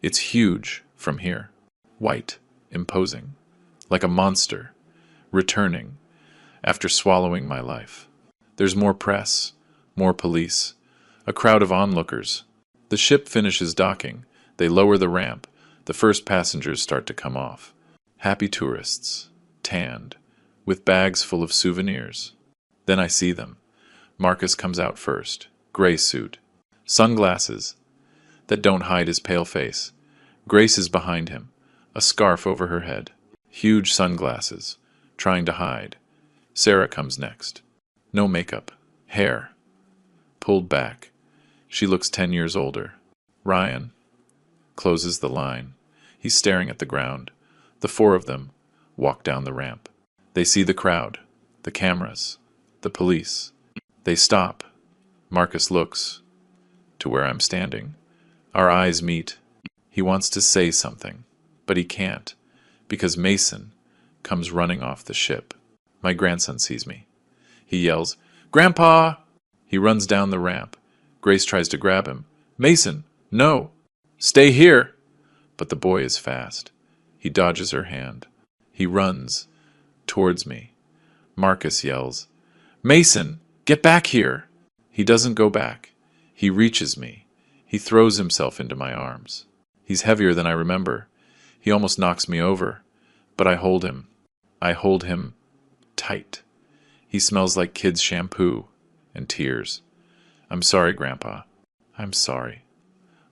It's huge from here. White, imposing, like a monster, returning after swallowing my life. There's more press, more police, a crowd of onlookers. The ship finishes docking. They lower the ramp. The first passengers start to come off. Happy tourists, tanned, with bags full of souvenirs. Then I see them. Marcus comes out first, gray suit, sunglasses that don't hide his pale face. Grace is behind him, a scarf over her head, huge sunglasses, trying to hide. Sarah comes next. No makeup, hair pulled back. She looks 10 years older. Ryan closes the line. He's staring at the ground. The 4 of them walk down the ramp. They see the crowd, the cameras, the police. They stop. Marcus looks to where I'm standing. Our eyes meet. He wants to say something, but he can't, because Mason comes running off the ship. My grandson sees me. He yells, "Grandpa!" He runs down the ramp. Grace tries to grab him. "Mason, no! Stay here!" But the boy is fast. He dodges her hand. He runs towards me. Marcus yells, "Mason, get back here!" He doesn't go back. He reaches me. He throws himself into my arms. He's heavier than I remember. He almost knocks me over. But I hold him. I hold him tight. He smells like kids' shampoo and tears. "I'm sorry, Grandpa. I'm sorry.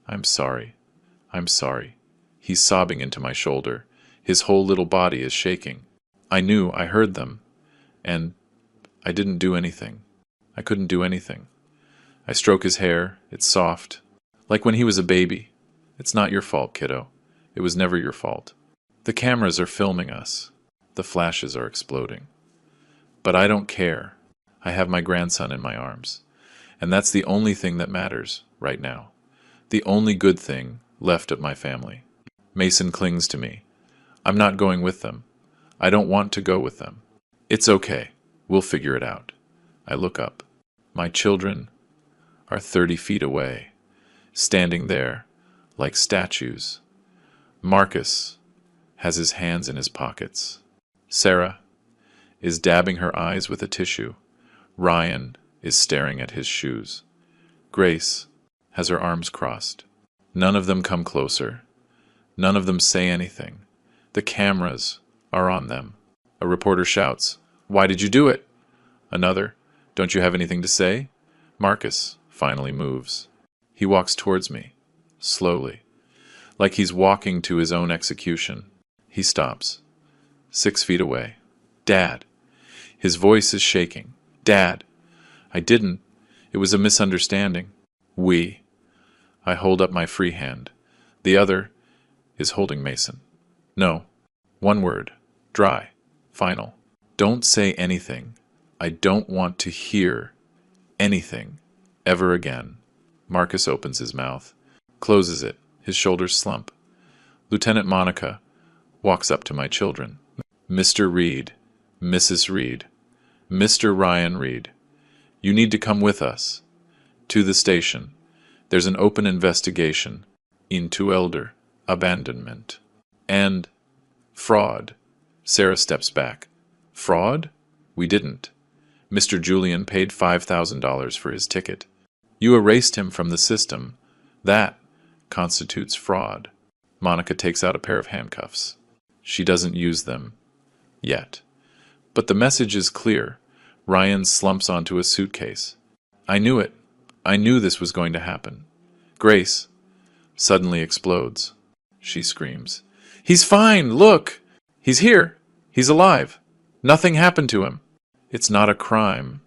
I'm sorry. I'm sorry." He's sobbing into my shoulder. His whole little body is shaking. I knew, I heard them, and I didn't do anything. I couldn't do anything. I stroke his hair. It's soft, like when he was a baby. It's not your fault, kiddo. It was never your fault. The cameras are filming us. The flashes are exploding. But I don't care. I have my grandson in my arms. And that's the only thing that matters right now. The only good thing left of my family. Mason clings to me. I'm not going with them. I don't want to go with them. It's okay. We'll figure it out. I look up. My children are 30 feet away, standing there like statues. Marcus has his hands in his pockets. Sarah is dabbing her eyes with a tissue. Ryan is staring at his shoes. Grace has her arms crossed. None of them come closer. None of them say anything. The cameras are on them. A reporter shouts, "Why did you do it?" Another, "Don't you have anything to say?" Marcus finally moves. He walks towards me, slowly, like he's walking to his own execution. He stops, 6 feet away. "Dad." His voice is shaking. "Dad, I didn't. It was a misunderstanding." "We." I hold up my free hand. The other is holding Mason. "No. One word. Dry. Final. Don't say anything. I don't want to hear anything ever again." Marcus opens his mouth, closes it. His shoulders slump. Lieutenant Monica walks up to my children. "Mr. Reed, Mrs. Reed, Mr. Ryan Reed, you need to come with us to the station. There's an open investigation into elder abandonment and fraud." Sarah steps back. "Fraud? We didn't. Mr. Julian paid $5,000 for his ticket. You erased him from the system. That constitutes fraud." Monica takes out a pair of handcuffs. She doesn't use them yet. But the message is clear. Ryan slumps onto a suitcase. "I knew it. I knew this was going to happen." Grace suddenly explodes. She screams, "He's fine! Look! He's here! He's alive! Nothing happened to him!" "It's not a crime.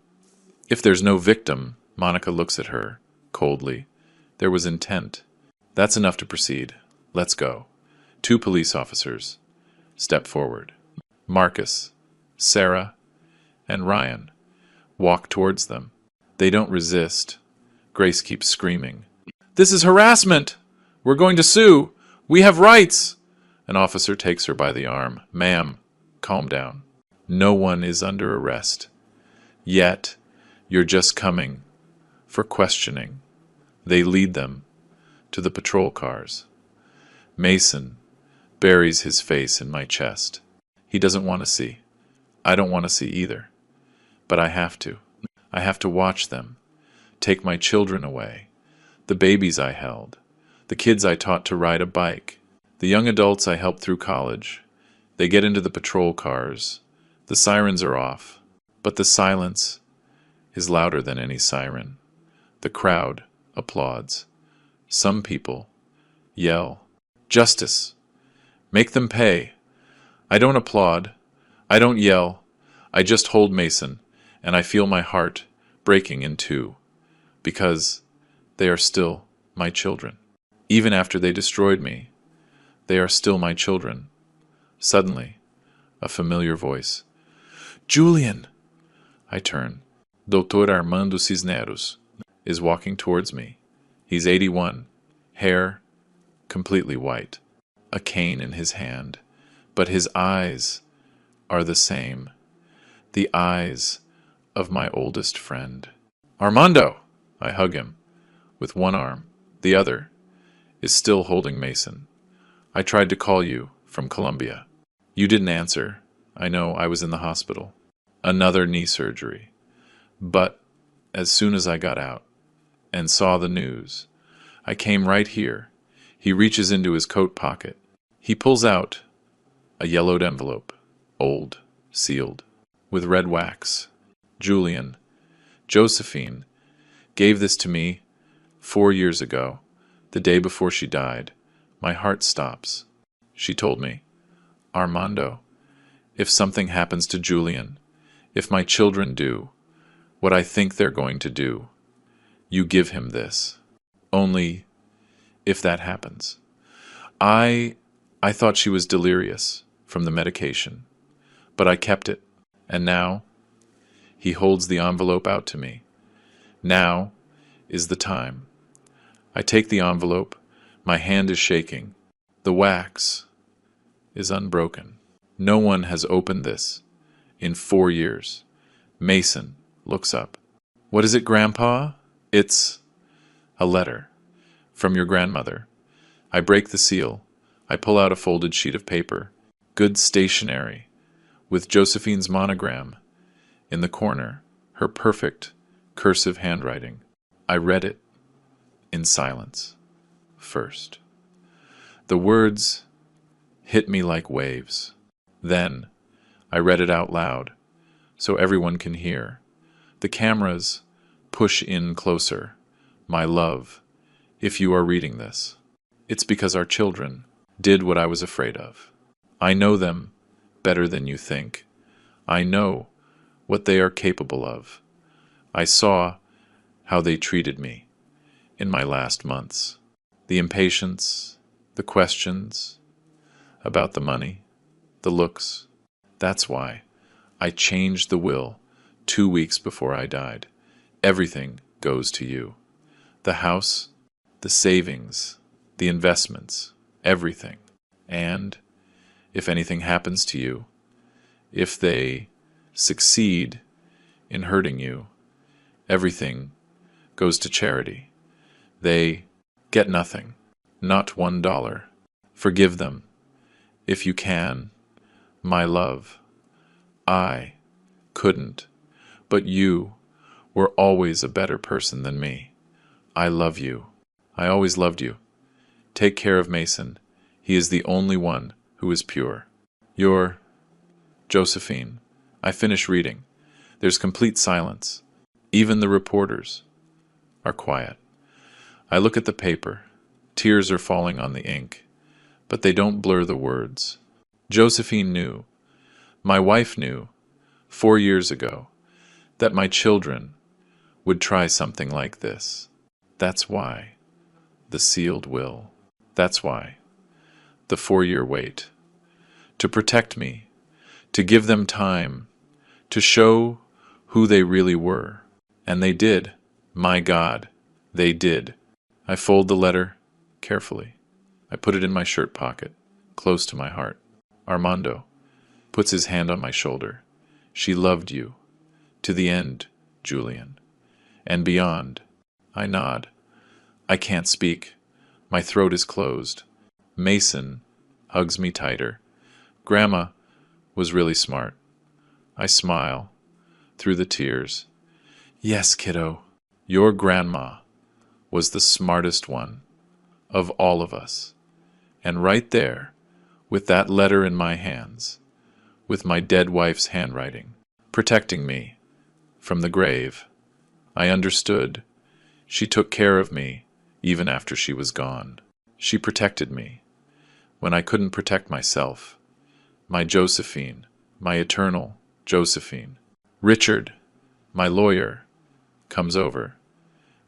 If there's no victim," Monica looks at her coldly, "there was intent. That's enough to proceed. Let's go." 2 police officers step forward. Marcus, Sarah, and Ryan walk towards them. They don't resist. Grace keeps screaming, "This is harassment! We're going to sue! We have rights!" An officer takes her by the arm. "Ma'am, calm down. No one is under arrest. Yet, you're just coming for questioning." They lead them to the patrol cars. Mason buries his face in my chest. He doesn't want to see. I don't want to see either. But I have to. I have to watch them, take my children away, the babies I held, the kids I taught to ride a bike, the young adults I helped through college. They get into the patrol cars. The sirens are off, but the silence is louder than any siren. The crowd applauds. Some people yell, "Justice! Make them pay!" I don't applaud. I don't yell. I just hold Mason, and I feel my heart breaking in two, because they are still my children. Even after they destroyed me, they are still my children. Suddenly, a familiar voice. "Julian!" I turn. Dr. Armando Cisneros is walking towards me. He's 81, hair completely white, a cane in his hand, but his eyes are the same, the eyes of my oldest friend. "Armando!" I hug him with one arm. The other is still holding Mason. "I tried to call you from Colombia. You didn't answer. I know, I was in the hospital. Another knee surgery. But as soon as I got out and saw the news, I came right here." He reaches into his coat pocket. He pulls out a yellowed envelope, old, sealed, with red wax. "Julian, Josephine gave this to me 4 years ago, the day before she died. My heart stops. She told me, 'Armando, if something happens to Julian, if my children do what I think they're going to do, you give him this. Only if that happens.' I thought she was delirious from the medication, but I kept it, and now," he holds the envelope out to me, "now is the time." I take the envelope. My hand is shaking. The wax is unbroken. No one has opened this in 4 years. Mason looks up. "What is it, Grandpa?" "It's a letter from your grandmother." I break the seal. I pull out a folded sheet of paper, good stationery, with Josephine's monogram in the corner, her perfect cursive handwriting. I read it in silence first. The words hit me like waves. Then I read it out loud, so everyone can hear. The cameras push in closer. My love, if you are reading this, it's because our children did what I was afraid of. I know them better than you think. I know what they are capable of. I saw how they treated me in my last months. The impatience, the questions about the money, the looks. That's why I changed the will 2 weeks before I died. Everything goes to you. The house, the savings, the investments, everything. And if anything happens to you, if they succeed in hurting you, everything goes to charity. They get nothing, not $1. Forgive them, if you can, my love. I couldn't, but you were always a better person than me. I love you. I always loved you. Take care of Mason. He is the only one who is pure. Your Josephine. I finish reading. There's complete silence. Even the reporters are quiet. I look at the paper. Tears are falling on the ink, but they don't blur the words. Josephine knew, my wife knew, 4 years ago, that my children would try something like this. That's why the sealed will. That's why the 4-year wait. To protect me, to give them time, to show who they really were. And they did. My God, they did. I fold the letter carefully. I put it in my shirt pocket, close to my heart. Armando puts his hand on my shoulder. She loved you. To the end, Julian. And beyond. I nod. I can't speak. My throat is closed. Mason hugs me tighter. Grandma was really smart. I smile through the tears. Yes, kiddo, your grandma was the smartest one of all of us. And right there, with that letter in my hands, with my dead wife's handwriting, protecting me from the grave, I understood. She took care of me even after she was gone. She protected me when I couldn't protect myself. My Josephine, my eternal Josephine. Richard, my lawyer, comes over.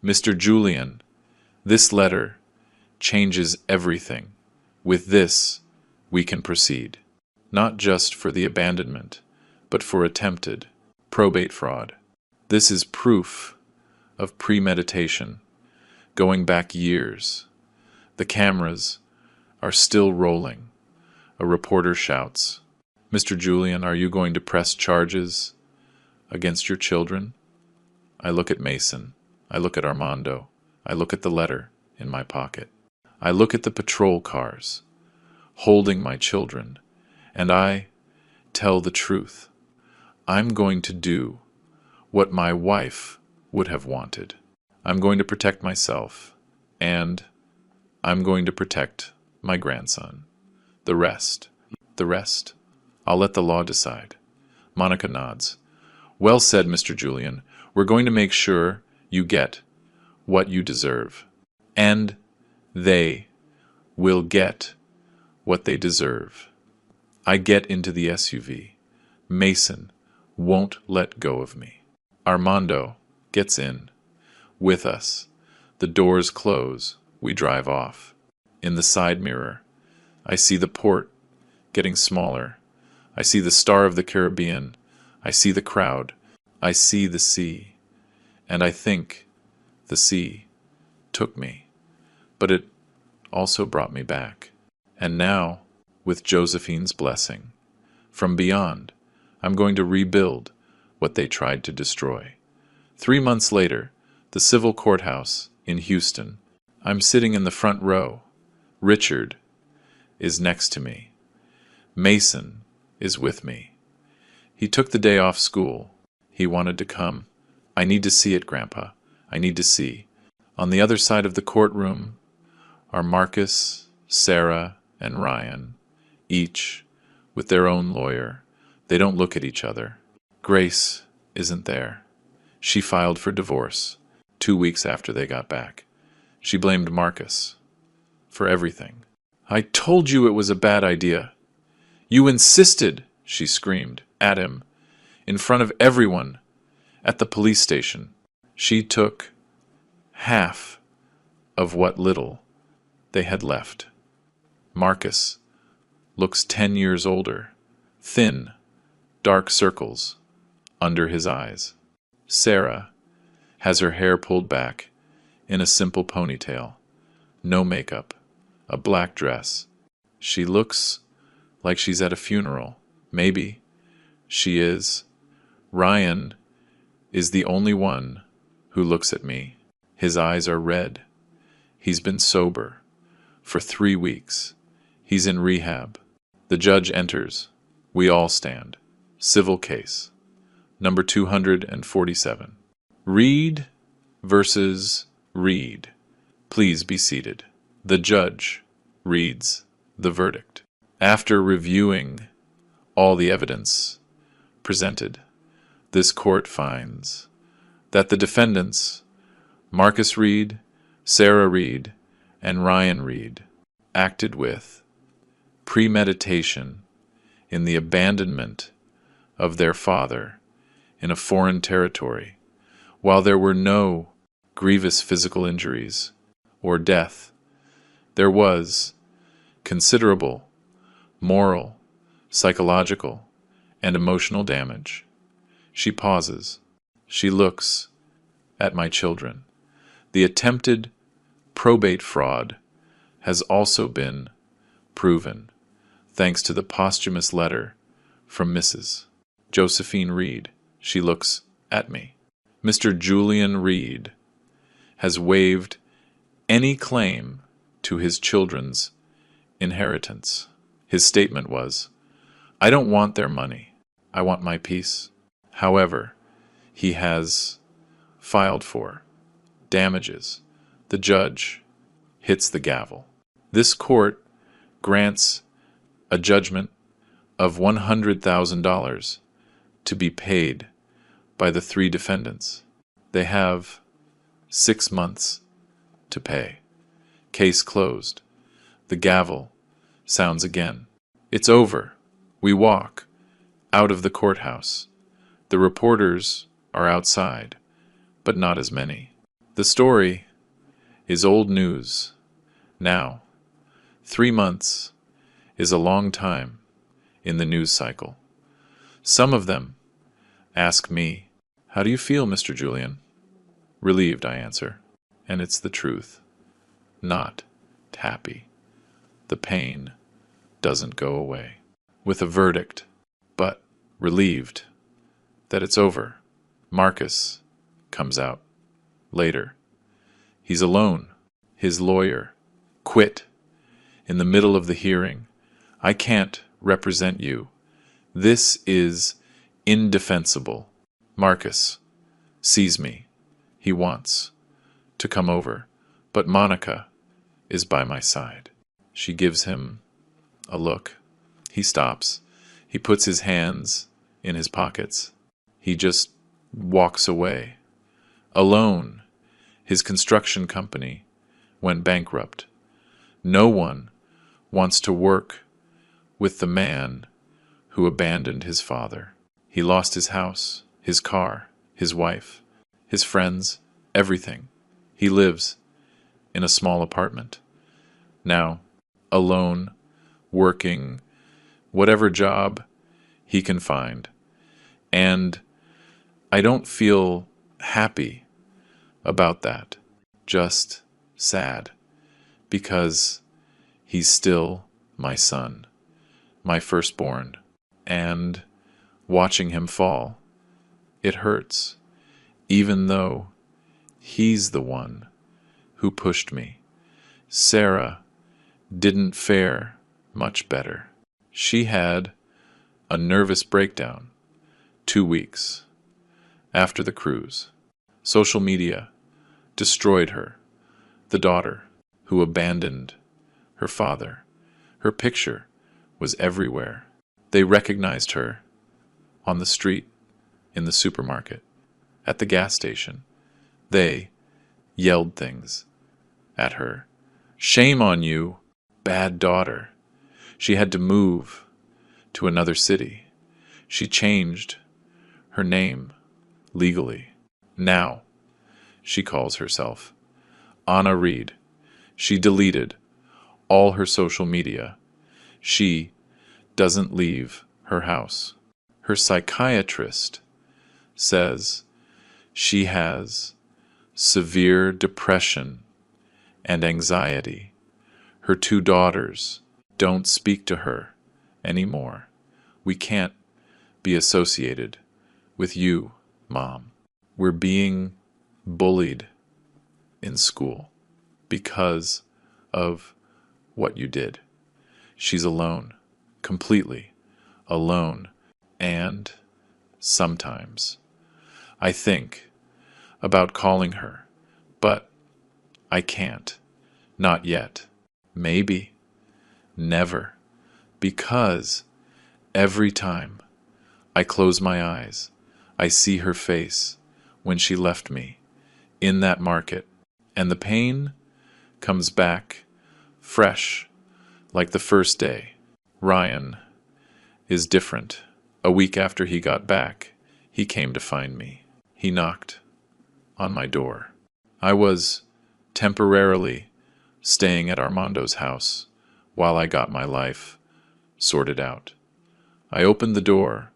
Mr. Julian, this letter changes everything. With this, we can proceed. Not just for the abandonment, but for attempted probate fraud. This is proof of premeditation, going back years. The cameras are still rolling. A reporter shouts, Mr. Julian, are you going to press charges against your children? I look at Mason. I look at Armando. I look at the letter in my pocket. I look at the patrol cars, holding my children, and I tell the truth. I'm going to do what my wife would have wanted. I'm going to protect myself, and I'm going to protect my grandson. The rest, I'll let the law decide. Monica nods. Well said, Mr. Julian. We're going to make sure you get what you deserve. And they will get what they deserve. I get into the SUV. Mason won't let go of me. Armando gets in with us. The doors close. We drive off. In the side mirror, I see the port getting smaller. I see the Star of the Caribbean. I see the crowd. I see the sea. And I think the sea took me. But it also brought me back. And now, with Josephine's blessing, from beyond, I'm going to rebuild what they tried to destroy. 3 months later, the civil courthouse in Houston. I'm sitting in the front row. Richard is next to me. Mason is with me. He took the day off school. He wanted to come. I need to see it, Grandpa. I need to see. On the other side of the courtroom are Marcus, Sarah and Ryan, each with their own lawyer. They don't look at each other. Grace isn't there. She filed for divorce 2 weeks after they got back. She blamed Marcus for everything. "I told you it was a bad idea. You insisted," she screamed at him in front of everyone at the police station. She took half of what little they had left. Marcus looks 10 years older, thin, dark circles under his eyes. Sarah has her hair pulled back in a simple ponytail, no makeup, a black dress. She looks like she's at a funeral. Maybe she is. Ryan is the only one who looks at me. His eyes are red. He's been sober for 3 weeks. He's in rehab. The judge enters. We all stand. Civil case. Number 247. Reed versus Reed. Please be seated. The judge reads the verdict. After reviewing all the evidence presented, this court finds that the defendants, Marcus Reed, Sarah Reed, and Ryan Reed, acted with premeditation in the abandonment of their father in a foreign territory, while there were no grievous physical injuries or death. There was considerable moral, psychological, and emotional damage. She pauses. She looks at my children. The attempted probate fraud has also been proven, thanks to the posthumous letter from Mrs. Josephine Reed. She looks at me. Mr. Julian Reed has waived any claim to his children's inheritance. His statement was, "I don't want their money. I want my peace." However, he has filed for damages. The judge hits the gavel. This court grants a judgment of $100,000 to be paid by the 3 defendants. They have 6 months to pay. Case closed. The gavel sounds again. It's over. We walk out of the courthouse. The reporters are outside, but not as many. The story is old news now. 3 months is a long time in the news cycle. Some of them ask me, "How do you feel, Mr. Julian?" "Relieved," I answer. And it's the truth. Not happy. The pain doesn't go away. With a verdict, but relieved that it's over. Marcus comes out later. He's alone. His lawyer quit in the middle of the hearing. "I can't represent you. This is indefensible." Marcus sees me. He wants to come over, but Monica is by my side. She gives him a look. He stops. He puts his hands in his pockets. He just walks away. Alone, his construction company went bankrupt. No one wants to work with the man who abandoned his father. He lost his house, his car, his wife, his friends, everything. He lives in a small apartment. Now, alone, working, whatever job he can find. And I don't feel happy about that, just sad, because he's still my son, my firstborn, and watching him fall, it hurts, even though he's the one who pushed me. Sarah didn't fare much better. She had a nervous breakdown 2 weeks after the cruise. Social media destroyed her, the daughter who abandoned her father. Her picture was everywhere. They recognized her on the street, in the supermarket, at the gas station. They yelled things at her. Shame on you, bad daughter. She had to move to another city. She changed her name legally. Now she calls herself Anna Reed. She deleted all her social media. She doesn't leave her house. Her psychiatrist says she has severe depression and anxiety. Her 2 daughters don't speak to her anymore. We can't be associated with you, Mom. We're being bullied in school because of what you did. She's alone, completely alone, and sometimes I think about calling her, but I can't. Not yet. Maybe. Never. Because every time I close my eyes, I see her face when she left me in that market, and the pain comes back fresh like the first day. Ryan is different. A week after he got back, he came to find me. He knocked on my door. I was temporarily staying at Armando's house while I got my life sorted out. I opened the door.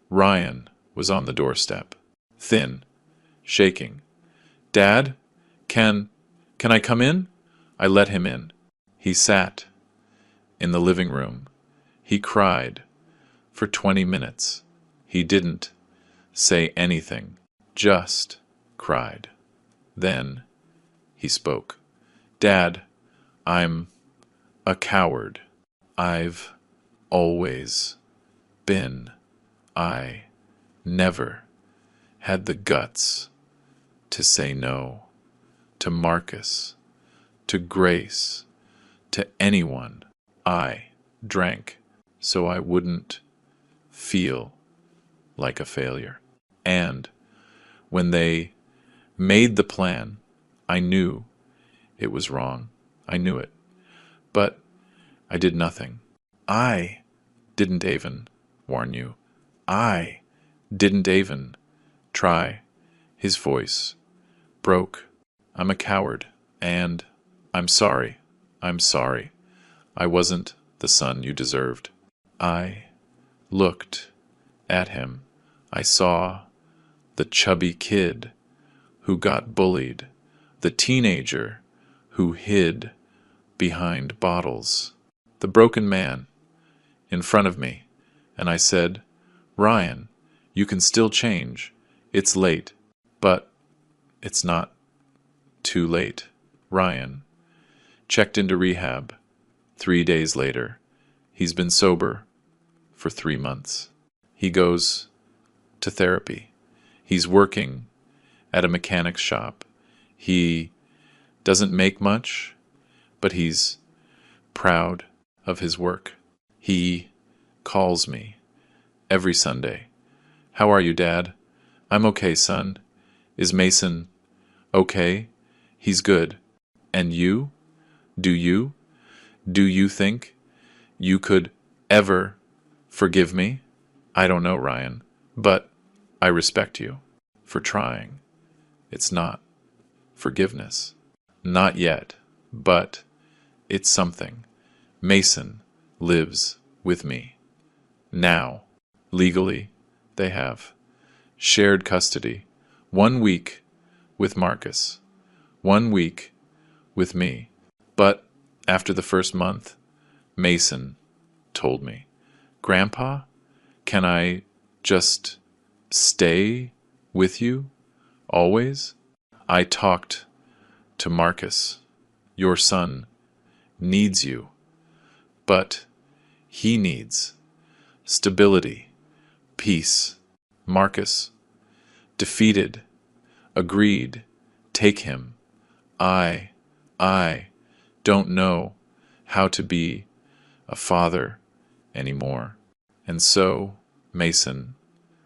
Ryan was on the doorstep, thin, shaking. Dad, can I come in? I let him in. He sat in the living room. He cried for 20 minutes. He didn't say anything, just cried. Then he spoke. Dad, I'm a coward. I've always been. I never had the guts to say no to Marcus, to Grace, to anyone. I drank so I wouldn't feel like a failure. And when they made the plan, I knew it was wrong. I knew it. But I did nothing. I didn't even warn you. I didn't even try. His voice broke. I'm a coward, and I'm sorry. I'm sorry. I wasn't the son you deserved. I looked at him. I saw the chubby kid who got bullied, the teenager who hid behind bottles, the broken man in front of me, and I said, Ryan, you can still change. It's late, but it's not too late. Ryan checked into rehab 3 days later. He's been sober for 3 months. He goes to therapy. He's working at a mechanic's shop. He doesn't make much, but he's proud of his work. He calls me every Sunday. How are you, Dad? I'm okay, son. Is Mason okay? He's good. And you? Do you? Do you think you could ever forgive me? I don't know, Ryan, but I respect you for trying. It's not forgiveness. Not yet, but it's something. Mason lives with me. Now, legally, they have shared custody. 1 week with Marcus. 1 week with me. But after the first month, Mason told me, Grandpa, can I just stay with you always? I talked to Marcus. Your son needs you, but he needs stability, peace. Marcus, defeated, agreed, take him. I don't know how to be a father anymore. And so, Mason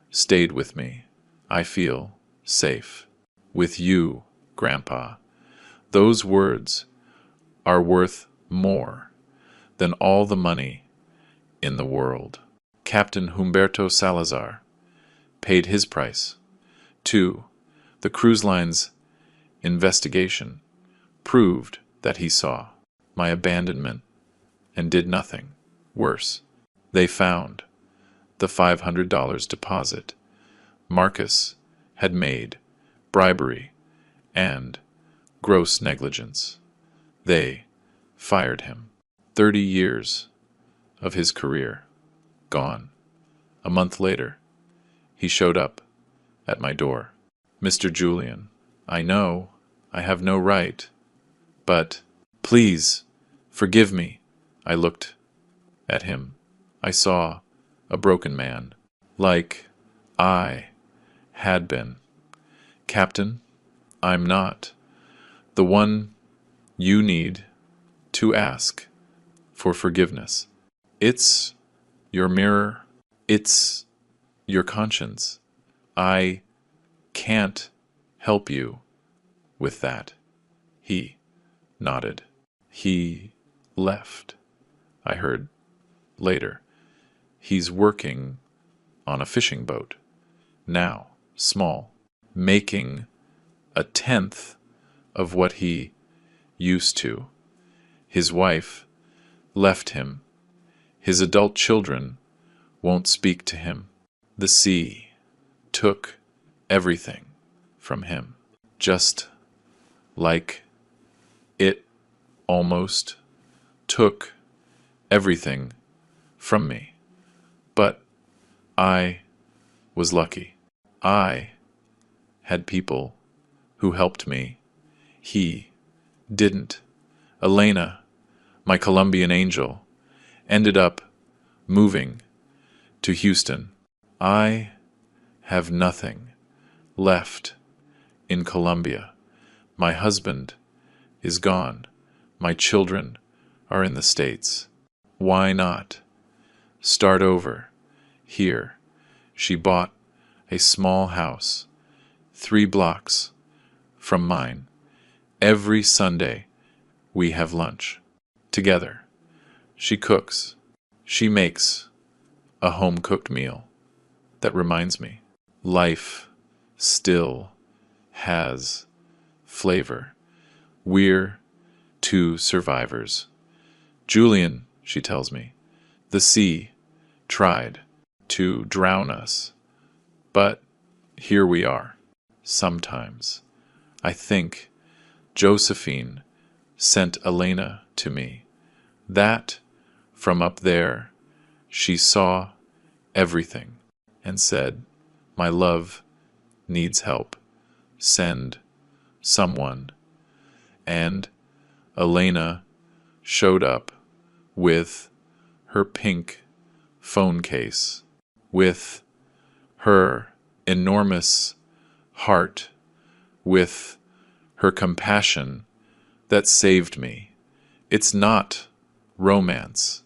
stayed with me. I feel safe. With you, Grandpa. Those words are worth more than all the money in the world. Captain Humberto Salazar paid his price. 2. The cruise line's investigation proved that he saw my abandonment and did nothing worse. They found the $500 deposit Marcus had made, bribery, and gross negligence. They fired him. 30 years of his career gone. A month later, he showed up at my door. Mr. Julian, I know I have no right, but please forgive me. I looked at him. I saw a broken man, like I had been. Captain, I'm not the one you need to ask for forgiveness. It's your mirror. It's your conscience. I can't help you with that. He nodded. He left. I heard later. He's working on a fishing boat. Now, small, making a tenth of what he used to. His wife left him. His adult children won't speak to him. The sea took everything from him, just like it almost took everything from me. But I was lucky. I had people who helped me. He didn't. Elena, my Colombian angel, ended up moving to Houston. I have nothing left in Colombia. My husband is gone. My children are in the States. Why not start over here? She bought a small house 3 blocks from mine. Every Sunday we have lunch together. She cooks. She makes a home-cooked meal that reminds me life still has flavor. We're 2 survivors. Julian, she tells me, the sea tried to drown us, but here we are. Sometimes I think Josephine sent Elena to me. That from up there she saw everything and said, my love needs help. Send someone. And Elena showed up with her pink phone case, with her enormous heart, with her compassion that saved me. It's not romance.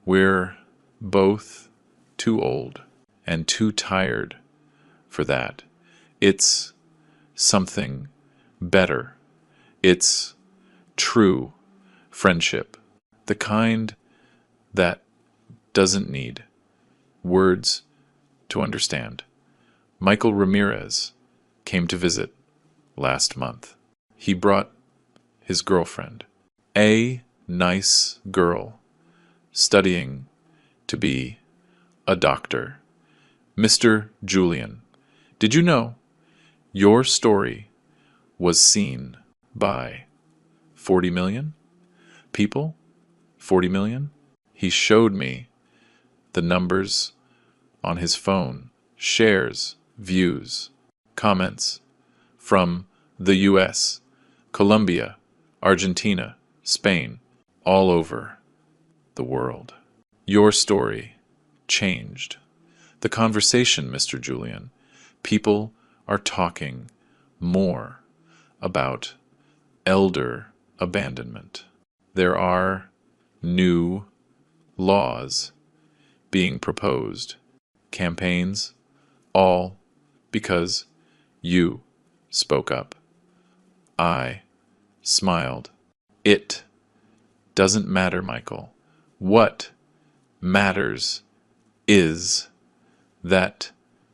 We're both too old and too tired for that. It's something better. It's true friendship, the kind that doesn't need words to understand. Michael Ramirez came to visit last month. He brought his girlfriend, a nice girl, studying to be a doctor. Mr. Julian, did you know your story was seen by 40 million people? 40 million? He showed me the numbers on his phone, shares, views, comments from the US, Colombia, Argentina, Spain, all over the world. Your story changed the conversation, Mr. Julian. People are talking more about elder abandonment. There are new laws being proposed, campaigns, all because you spoke up. I smiled. It doesn't matter, Michael. What matters is that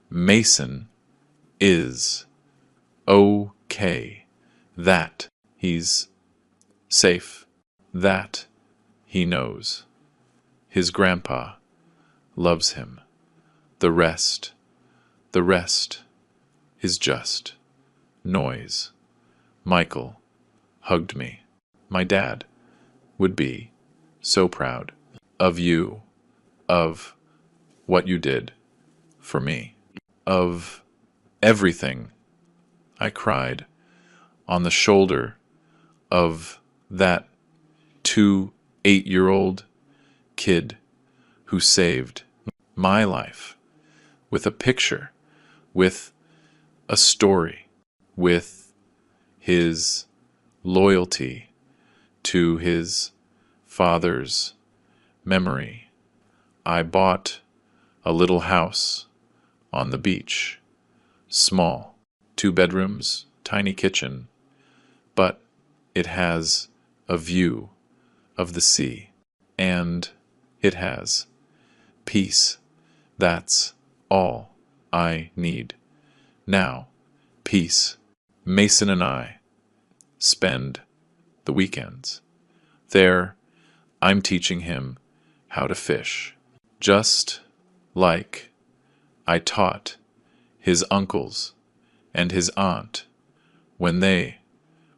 Mason is okay, that he's safe, that he knows his grandpa loves him. The rest is just noise. Michael hugged me. My dad would be so proud of you, of what you did for me, of everything. I cried on the shoulder of that 8-year-old kid who saved my life with a picture, with a story, with his loyalty to his father's memory. I bought a little house on the beach, small, 2 bedrooms, tiny kitchen, but it has a view of the sea, and it has peace. That's all I need now. Peace. Mason and I spend the weekends. There, I'm teaching him how to fish, just like I taught his uncles and his aunt when they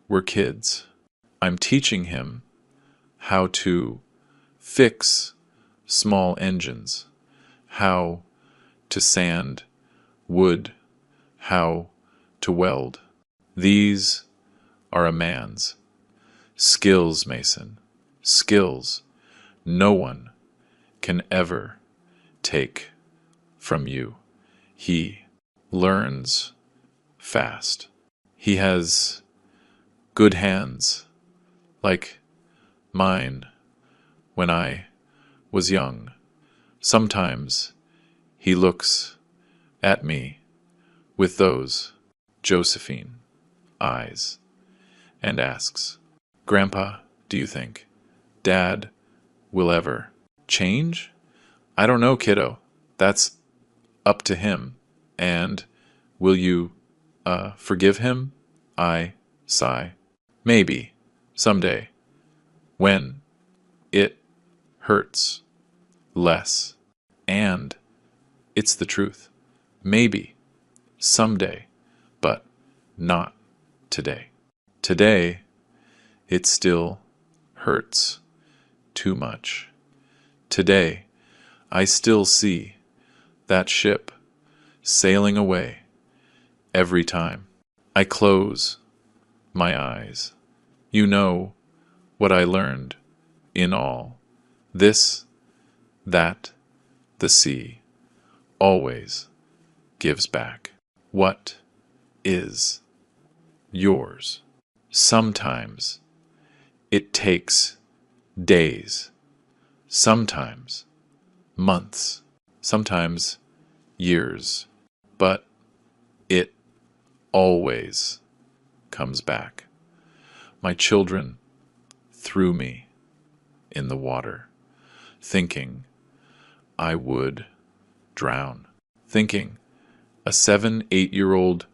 were kids. I'm teaching him how to fix small engines, how to sand wood, how to weld. These are a man's skills, Mason. Skills no one can ever take from you. He learns fast. He has good hands, like mine when I was young. Sometimes he looks at me with those Josephine eyes and asks, "Grandpa, do you think Dad will ever change?" "I don't know, kiddo. That's up to him. And will you forgive him?" I sigh. "Maybe, someday, when it hurts less." And it's the truth. Maybe, someday, but not today. Today, it still hurts too much. Today, I still see that ship sailing away every time I close my eyes. You know what I learned in all this, that the sea always gives back what is yours. Sometimes it takes days, sometimes months, sometimes years, but it always comes back. My children threw me in the water, thinking I would drown, thinking a 8-year-old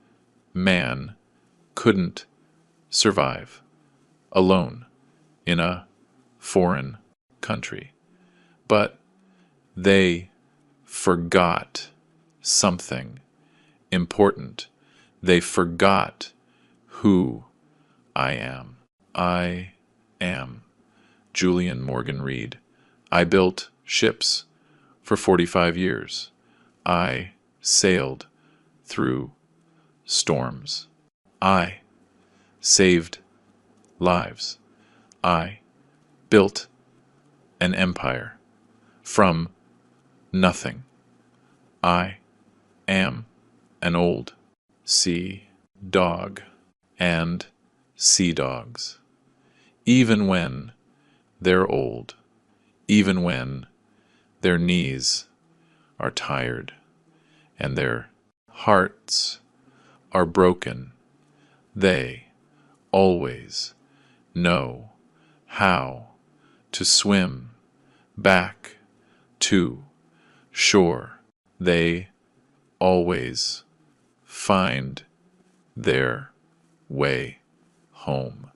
man couldn't survive alone in a foreign country. But they forgot something important. They forgot who I am. I am Julian Morgan Reed. I built ships for 45 years. I sailed through storms. I saved lives. I built an empire from nothing. I am an old sea dog and sea dogs. Even when they're old, even when their knees are tired and their hearts are broken, they always know how to swim back to shore. They always find their way home.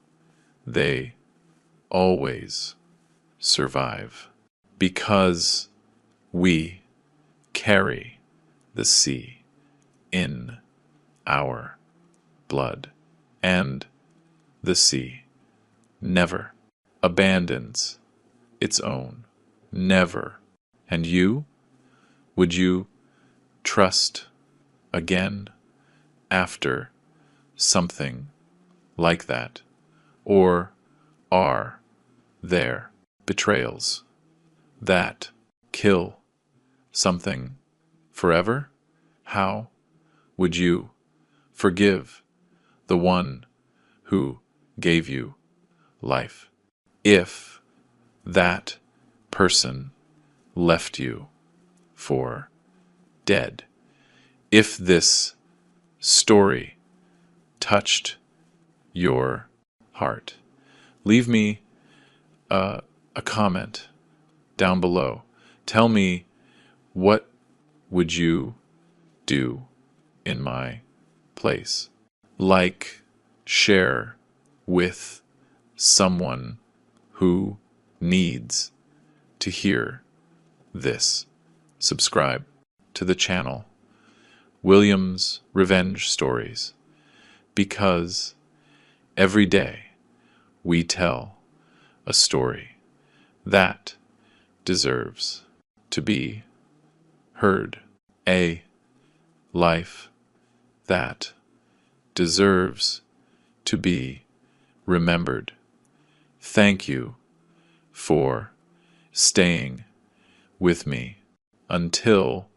They always survive because we carry the sea in our blood, and the sea never abandons its own, never. And you, would you trust again after something like that? Or are there betrayals that kill something forever? How would you forgive the one who gave you life if that person left you for dead? If this story touched your heart, leave me a comment down below. Tell me, what would you do in my place? Like, share with someone who needs to hear this. Subscribe to the channel, William's Revenge Stories, because every day we tell a story that deserves to be heard, a life that deserves to be remembered. Thank you for staying with me until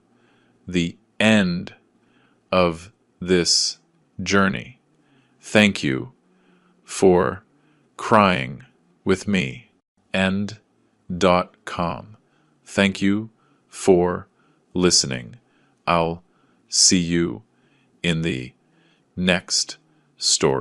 the end of this journey. Thank you for crying with me. End.com. Thank you for listening. I'll see you in the next story.